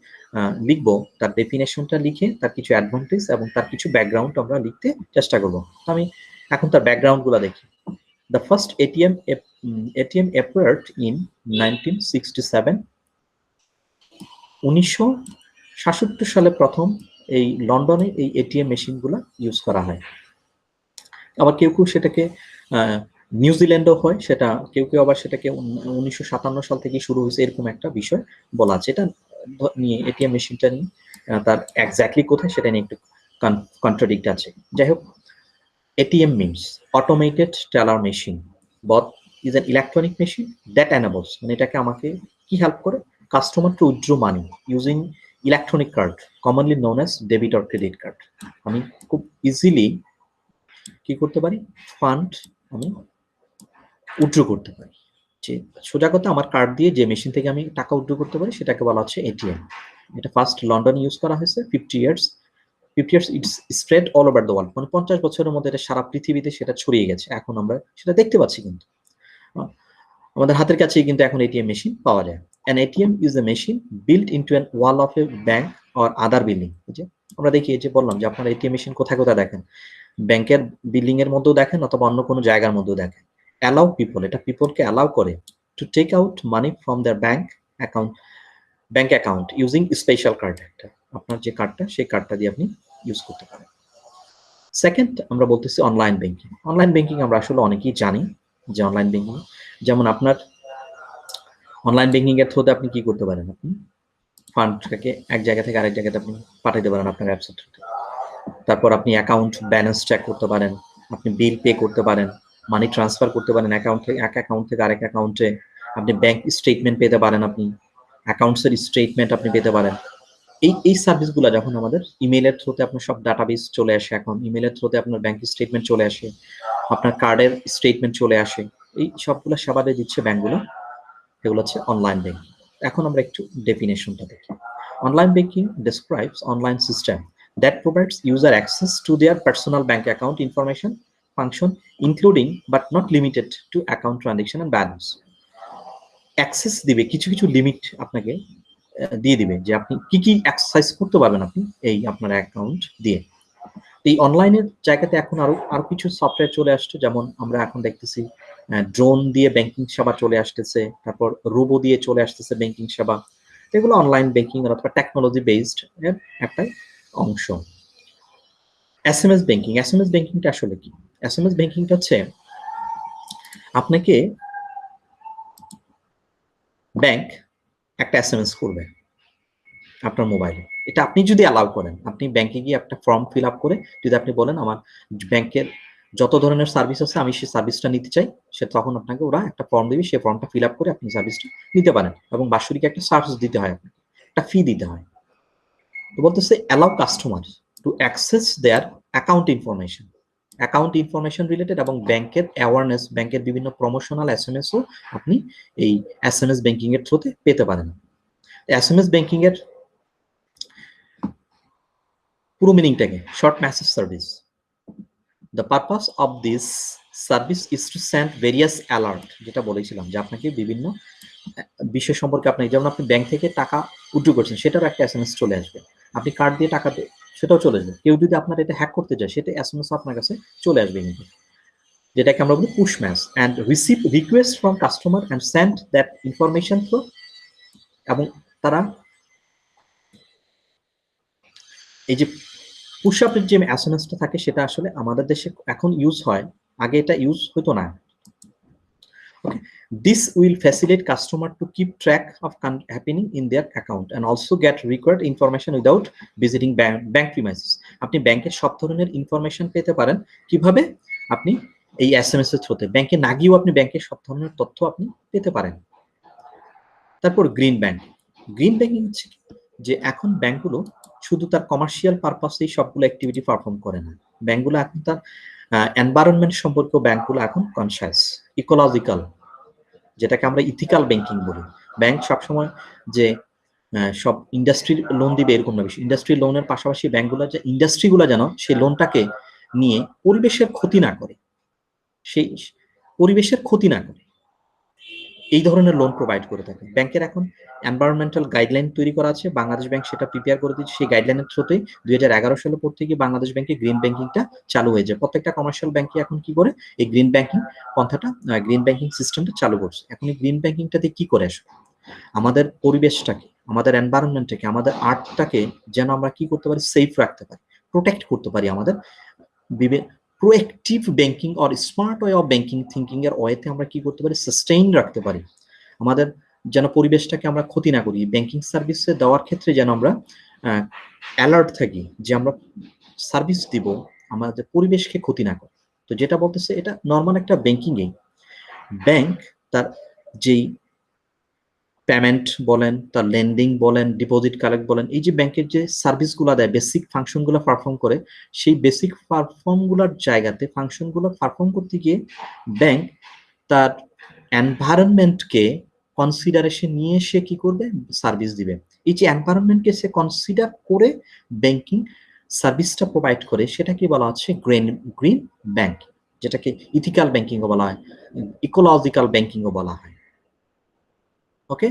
লিখবো, তার ডেফিনেশনটা লিখে তার কিছু অ্যাডভান্টেজ এবং তার কিছু ব্যাকগ্রাউন্ড আমরা লিখতে চেষ্টা করবো। আমি এখন তার ব্যাকগ্রাউন্ডগুলো দেখি। The first ATM appeared in 1967. 1967 সালে প্রথম এই লন্ডনে এই এটিএম মেশিনগুলো ইউজ করা হয়। আবার কেউ কেউ সেটাকে নিউজিল্যান্ডও হয়, সেটা কেউ কেউ আবার সেটাকে 1957 সাল থেকে শুরু হয়েছে এরকম একটা বিষয় বলা আছে। এটা নিয়ে এটিএম মেশিনটা নিয়ে তার এক্স্যাক্টলি কোথায় সেটা নিয়ে একটু কন্ট্রাডিক্ট আছে। যাই হোক, ATM means automated teller machine, but is an electronic machine that enables, মানে এটাকে আমাকে কি হেল্প করে, customer two withdraw money using electronic card commonly known as debit or credit card. আমি খুব ইজিলি কি করতে পারি, ফান্ড আমি উইথড্র করতে পারি। যে সোজা কথা, আমার কার্ড দিয়ে যে মেশিন থেকে আমি টাকা উইথড্র করতে পারি সেটাকে বলা হচ্ছে এটিএম। এটা ফার্স্ট লন্ডন ইউজ করা হয়েছে 50 years it's spread all over the world, মানে 50 বছরের মধ্যে এটা সারা পৃথিবীতে সেটা ছড়িয়ে গেছে। এখন আমরা সেটা দেখতে পাচ্ছি, কিন্তু আমাদের হাতের কাছেই কিন্তু এখন এটিএম মেশিন পাওয়া যায়। An ATM is a machine built into an wall of a bank or other building. যে আমরা দেখি, এই যে বললাম যে আপনারা এটিএম মেশিন কোথায় কোথায় দেখেন, ব্যাংকের বিল্ডিং এর মধ্যেও দেখেন অথবা অন্য কোনো জায়গার মধ্যেও দেখেন। অ্যালাউ পিপল, এটা পিপলকে অ্যালাউ করে to take out money from their bank account using special card. একটা আপনার যে কার্ডটা, সেই কার্ডটা দিয়ে আপনি ইউজ করতে পারেন। সেকেন্ড, আমরা বলতেছি অনলাইন ব্যাংকিং। অনলাইন ব্যাংকিং আমরা আসলে অনেকেই জানি যে অনলাইন ব্যাংকিং, যেমন আপনার অনলাইন ব্যাংকিং এর থ্রুতে আপনি কি করতে পারেন, আপনি ফান্ডটাকে এক জায়গা থেকে আরেক জায়গাতে আপনি পাঠাইতে পারেন আপনার অ্যাপসের থ্রুতে। তারপর আপনি অ্যাকাউন্ট ব্যালেন্স চেক করতে পারেন, আপনি বিল পে করতে পারেন, মানি ট্রান্সফার করতে পারেন অ্যাকাউন্ট থেকে, এক অ্যাকাউন্ট থেকে আরেক অ্যাকাউন্টে, আপনি ব্যাংক স্টেটমেন্ট পেতে পারেন, আপনি অ্যাকাউন্টসের স্টেটমেন্ট আপনি পেতে পারেন। এই সার্ভিসগুলো যখন আমাদের ইমেইলের থ্রুতে আপনার সব ডাটাবেস চলে আসে, এখন ইমেইলের থ্রুতে আপনার ব্যাংক স্টেটমেন্ট চলে আসে, আপনার কার্ডের স্টেটমেন্ট চলে আসে, এই সবগুলো সেবা দিচ্ছে ব্যাংকগুলো, এগুলো হচ্ছে অনলাইন ব্যাংকিং। এখন আমরা একটু ডেফিনেশনটা দেখি। Online banking describes online system that provides user access to their personal bank account information function including but not limited to account transaction and balance. Access দিবে, কিছু কিছু লিমিট আপনাকে দিয়ে দিবে যে আপনি কি কি এক্সারসাইজ করতে পারবেন আপনি এই আপনার অ্যাকাউন্ট দিয়ে। এই অনলাইনের জায়গাতে এখন আরো কিছু সফটওয়্যার চলে আসছে, যেমন আমরা এখন দেখতেছি ড্রোন দিয়ে ব্যাংকিং সেবা চলে আসতেছে, তারপর রোবো দিয়ে চলে আসতেছে ব্যাংকিং সেবা। এগুলো অনলাইন ব্যাংকিং অথবা টেকনোলজি বেসড এর একটা অংশ। এসএমএস ব্যাংকিং, এসএমএস ব্যাংকিংটা আসলে কি? এসএমএস ব্যাংকিংটা হচ্ছে আপনাকে ব্যাংক একটা এসএমএস করবে আপনার মোবাইলে, এটা আপনি যদি অ্যালাউ করেন, আপনি ব্যাংকে গিয়ে একটা ফর্ম ফিল আপ করে যদি আপনি বলেন আমার ব্যাংকের যত ধরনের সার্ভিস আছে আমি সেই সার্ভিসটা নিতে চাই, সে তখন আপনাকে ওরা একটা ফর্ম দেবে, সেই ফর্মটা ফিল আপ করে আপনি সার্ভিসটা নিতে পারেন, এবং বাৎসরিক একটা চার্জ দিতে হয়, আপনাকে একটা ফি দিতে হয়। তো বলতেছে allow customer to access there account information related, এবং ব্যাংকের অ্যাওয়ারনেস, ব্যাংকের বিভিন্ন প্রমোশনাল এসএমএসও আপনি এই এসএমএস ব্যাংকিং এর থ্রুতে পেতে পারেন। এসএমএস ব্যাংকিং এর পুরো মিনিংটাকে, short message service. The purpose of this service is to send various alert, যেটা বলেছিলাম যে আপনাকে বিভিন্ন বিষয় সম্পর্কে, আপনি যেমন আপনি ব্যাংক থেকে টাকা উইথড্র করছেন সেটারও একটা এসএমএস চলে আসবে, আপনি কার্ড দিয়ে টাকা সেটাও চলে আসবে, কেউ যদি আপনার এটা হ্যাক করতে যায় সেটা এসএমএস আপনার কাছে চলে আসবে, কিন্তু যেটাকে আমরা বলি push mass, and receive request from customer and send that information through, এবং তারা এই যে পুশ আপের যে এসএমএসটা থাকে সেটা আসলে আমাদের দেশে এখন ইউজ হয়, আগে এটা ইউজ হতো না। Okay. This will facilitate customer to keep track of happening in their account and also get required information without visiting bank premises. আপনি ব্যাংকের সব ধরনের ইনফরমেশন পেতে পারেন কিভাবে? আপনি এই SMS এর থ্রুতে। ব্যাংকে না গিয়েও আপনি ব্যাংকের সব ধরনের তথ্য আপনি পেতে পারেন। তারপর গ্রিন ব্যাংক। গ্রিন ব্যাংকিং হচ্ছে যে এখন ব্যাংকগুলো শুধু তার কমার্শিয়াল পারপাসেই সবগুলো অ্যাক্টিভিটি পারফর্ম করে না। ব্যাংকগুলো এখন তার এনভায়রনমেন্ট সম্পর্কেও ব্যাংকগুলো এখন কনসিয়াস, ইকোলজিক্যাল, যেটাকে আমরা ইথিক্যাল ব্যাংকিং বলি। ব্যাংক সবসময় যে সব ইন্ডাস্ট্রির লোন দিবে এরকম না, বেশি ইন্ডাস্ট্রির লোনের পাশাপাশি ব্যাংকগুলো যে ইন্ডাস্ট্রিগুলো যেন সেই লোনটাকে নিয়ে পরিবেশের ক্ষতি না করে, সেই পরিবেশের ক্ষতি না করে এই ধরনের লোন প্রোভাইড করে থাকে। ব্যাংকের এখন এনভায়রনমেন্টাল গাইডলাইন তৈরি করা আছে, বাংলাদেশ ব্যাংক সেটা প্রিপেয়ার করে দিচ্ছে। সেই গাইডলাইনের থ্রুতেই 2011 সালের পর থেকে বাংলাদেশ ব্যাংকে গ্রিন ব্যাংকিংটা চালু হয়ে যায়। প্রত্যেকটা কমার্শিয়াল ব্যাংকে এখন কি করে এই গ্রিন ব্যাংকিং পন্থাটা, গ্রিন ব্যাংকিং সিস্টেমটা চালু করছে। এখন এই গ্রিন ব্যাংকিংটাতে কি করে আসবে, আমাদের পরিবেশটাকে, আমাদের এনভায়রনমেন্টটাকে, আমাদের আর্টটাকে যেন আমরা কি করতে পারি, সেফ রাখতে পারি, প্রোটেক্ট করতে পারি। আমাদের proactive banking or smart way of banking thinking এর ওয়েতে আমরা কি করতে পারি, সাস্টেইন রাখতে পারি। আমাদের যেন পরিবেশটাকে আমরা ক্ষতি না করি, ব্যাংকিং সার্ভিসে দেওয়ার ক্ষেত্রে যেন আমরা অ্যালার্ট থাকি যে আমরা সার্ভিস দিব আমাদের পরিবেশকে ক্ষতি না করে। তো যেটা বলতেছে এটা নর্মাল একটা ব্যাংকিংয়ে ব্যাংক তার যেই পেমেন্ট বলেন, তার লেন্ডিং বলেন, ডিপোজিট কালেক্ট বলেন, এই যে ব্যাংকের যে সার্ভিসগুলো দেয়, বেসিক ফাংশনগুলো পারফর্ম করে, সেই বেসিক পারফর্মগুলোর জায়গাতে ফাংশনগুলো পারফর্ম করতে গিয়ে ব্যাংক তার এনভায়রনমেন্টকে কনসিডারেশন নিয়ে সে কি করবে, সার্ভিস দিবে। এই যে এনভায়রনমেন্টকে সে কনসিডার করে ব্যাংকিং সার্ভিসটা প্রোভাইড করে, সেটা কি বলা হচ্ছে গ্রিন ব্যাংক, যেটাকে ইথিক্যাল ব্যাংকিংও বলা হয়, ইকোলজিক্যাল ব্যাংকিংও বলা হয়। ওকে,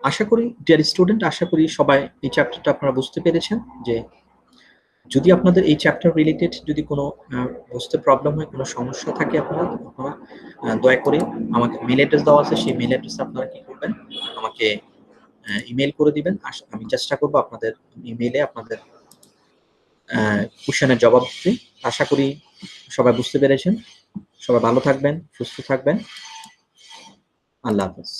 আশা করি ডিয়ার স্টুডেন্ট, আশা করি সবাই এই চ্যাপ্টারটা আপনারা বুঝতে পেরেছেন। যে যদি আপনাদের এই চ্যাপ্টার রিলেটেড যদি কোনো বুঝতে প্রবলেম হয়, কোনো সমস্যা থাকে, আপনারা দয়া করে আমাকে মেল অ্যাড্রেস দেওয়া আছে, সেই মেল অ্যাড্রেসে আপনারা কি করবেন, আমাকে ইমেল করে দিবেন। আমি চেষ্টা করব আপনাদের ইমেইলে আপনাদের কোশ্চেনের জবাব দিতে। আশা করি সবাই বুঝতে পেরেছেন। সবাই ভালো থাকবেন, সুস্থ থাকবেন। আল্লাহ হাফেজ।